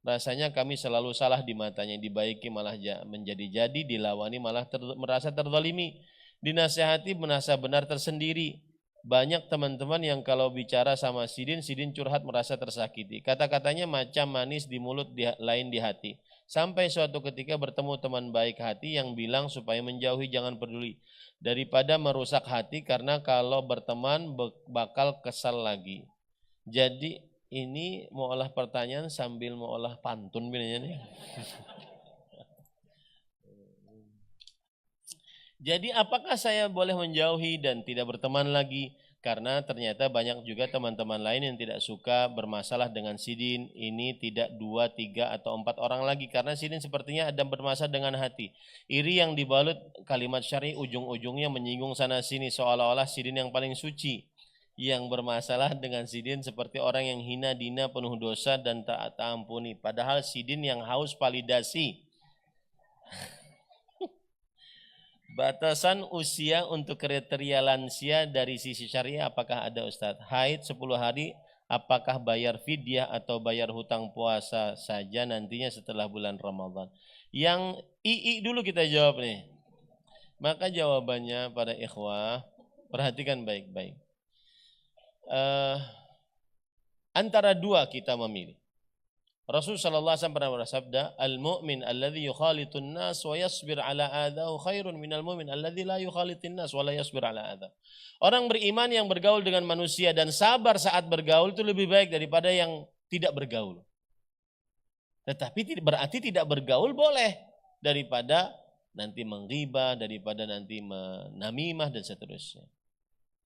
Rasanya kami selalu salah di matanya, dibaiki malah menjadi-jadi, dilawani malah merasa terzalimi, dinasihati merasa benar tersendiri. Banyak teman-teman yang kalau bicara sama sidin, sidin curhat merasa tersakiti. Kata-katanya macam manis di mulut, lain di hati. Sampai suatu ketika bertemu teman baik hati yang bilang supaya menjauhi, jangan peduli. Daripada merusak hati karena kalau berteman bakal kesal lagi. Jadi ini mau olah pertanyaan sambil mau olah pantun bilangnya nih. Jadi apakah saya boleh menjauhi dan tidak berteman lagi? Karena ternyata banyak juga teman-teman lain yang tidak suka bermasalah dengan sidin. Ini tidak 2, 3, atau 4 orang lagi. Karena sidin sepertinya ada bermasalah dengan hati. Iri yang dibalut kalimat syar'i ujung-ujungnya menyinggung sana sini. Seolah-olah sidin yang paling suci. Yang bermasalah dengan sidin seperti orang yang hina dina penuh dosa dan tak ampuni. Padahal sidin yang haus validasi. Batasan usia untuk kriteria lansia dari sisi syariah apakah ada Ustadz? Haid 10 hari apakah bayar fidyah atau bayar hutang puasa saja nantinya setelah bulan Ramadan? Yang II dulu kita jawab nih. Maka jawabannya pada ikhwah, perhatikan baik-baik. Antara dua kita memilih. Rasul sallallahu alaihi wasallam pernah bersabda, "Al-mu'min alladhi yukhalitun nas wa yasbir ala adahu khairun minal mu'min alladhi la yukhalitin nas wa la yasbir ala adahu." Orang beriman yang bergaul dengan manusia dan sabar saat bergaul itu lebih baik daripada yang tidak bergaul. Tetapi berarti tidak bergaul boleh daripada nanti menggibah, daripada nanti menamimah dan seterusnya.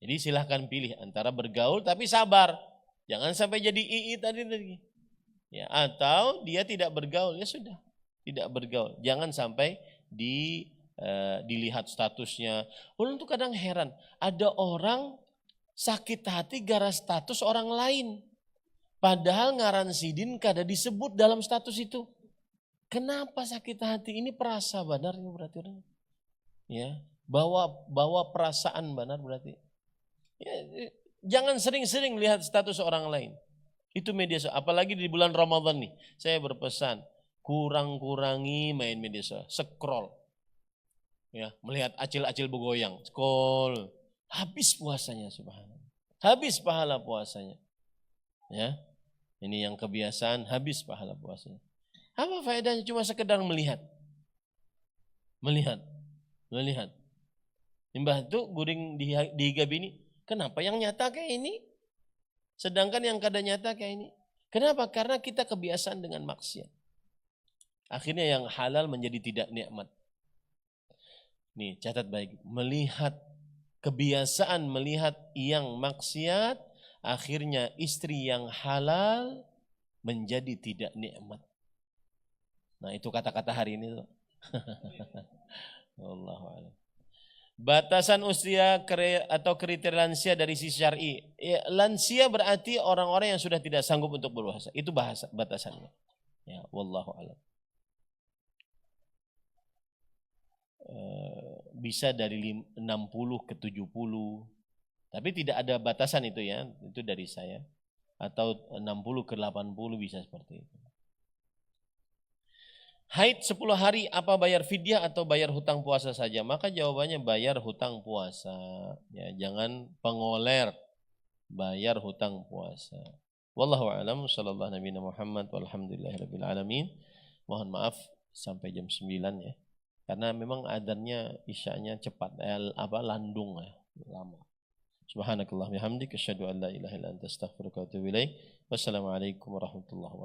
Jadi silahkan pilih antara bergaul tapi sabar. Jangan sampai jadi II tadi. Ya, atau dia tidak bergaul, ya sudah, tidak bergaul. Jangan sampai dilihat statusnya. Orang tuh kadang heran, ada orang sakit hati gara status orang lain. Padahal ngaran sidin kada disebut dalam status itu. Kenapa sakit hati? Ini perasa benar berarti orang. Ya, bawa perasaan benar berarti. Ya, jangan sering-sering lihat status orang lain. Itu media sosial, apalagi di bulan Ramadan nih. Saya berpesan, kurang-kurangi main media sosial, scroll. Ya, melihat acil-acil bergoyang, scroll. Habis puasanya subhanallah. Habis pahala puasanya. Ya. Ini yang kebiasaan, habis pahala puasanya. Apa faedahnya? Cuma sekedar melihat. Melihat. Mbah itu guring di gabini, kenapa yang nyata kayak ini? Sedangkan yang kada nyata kayak ini. Kenapa? Karena kita kebiasaan dengan maksiat. Akhirnya yang halal menjadi tidak nikmat. Nih catat baik. Kebiasaan melihat yang maksiat. Akhirnya istri yang halal menjadi tidak nikmat. Nah itu kata-kata hari ini tuh. Wallahu a'lam. Batasan usia atau kriteria lansia dari sisi syar'i. Ya, lansia berarti orang-orang yang sudah tidak sanggup untuk berpuasa. Itu batasannya. Ya, wallahu a'lam. Bisa dari 60 ke 70. Tapi tidak ada batasan itu ya. Itu dari saya. Atau 60 ke 80 bisa seperti itu. Haid 10 hari apa bayar fidyah atau bayar hutang puasa saja? Maka jawabannya bayar hutang puasa. Ya, jangan pengoler. Bayar hutang puasa. Wallahu a'lam. Sallallahu Nabi Muhammad walhamdulillahirabbil alamin. Mohon maaf sampai jam 9 ya. Karena memang adzannya isyanya cepat, landung ya, lama. Subhanakallah bihamdik asyhadu an la ilaha illa anta astaghfiruka wa atubu ilaik. Wassalamualaikum warahmatullahi wabarakatuh.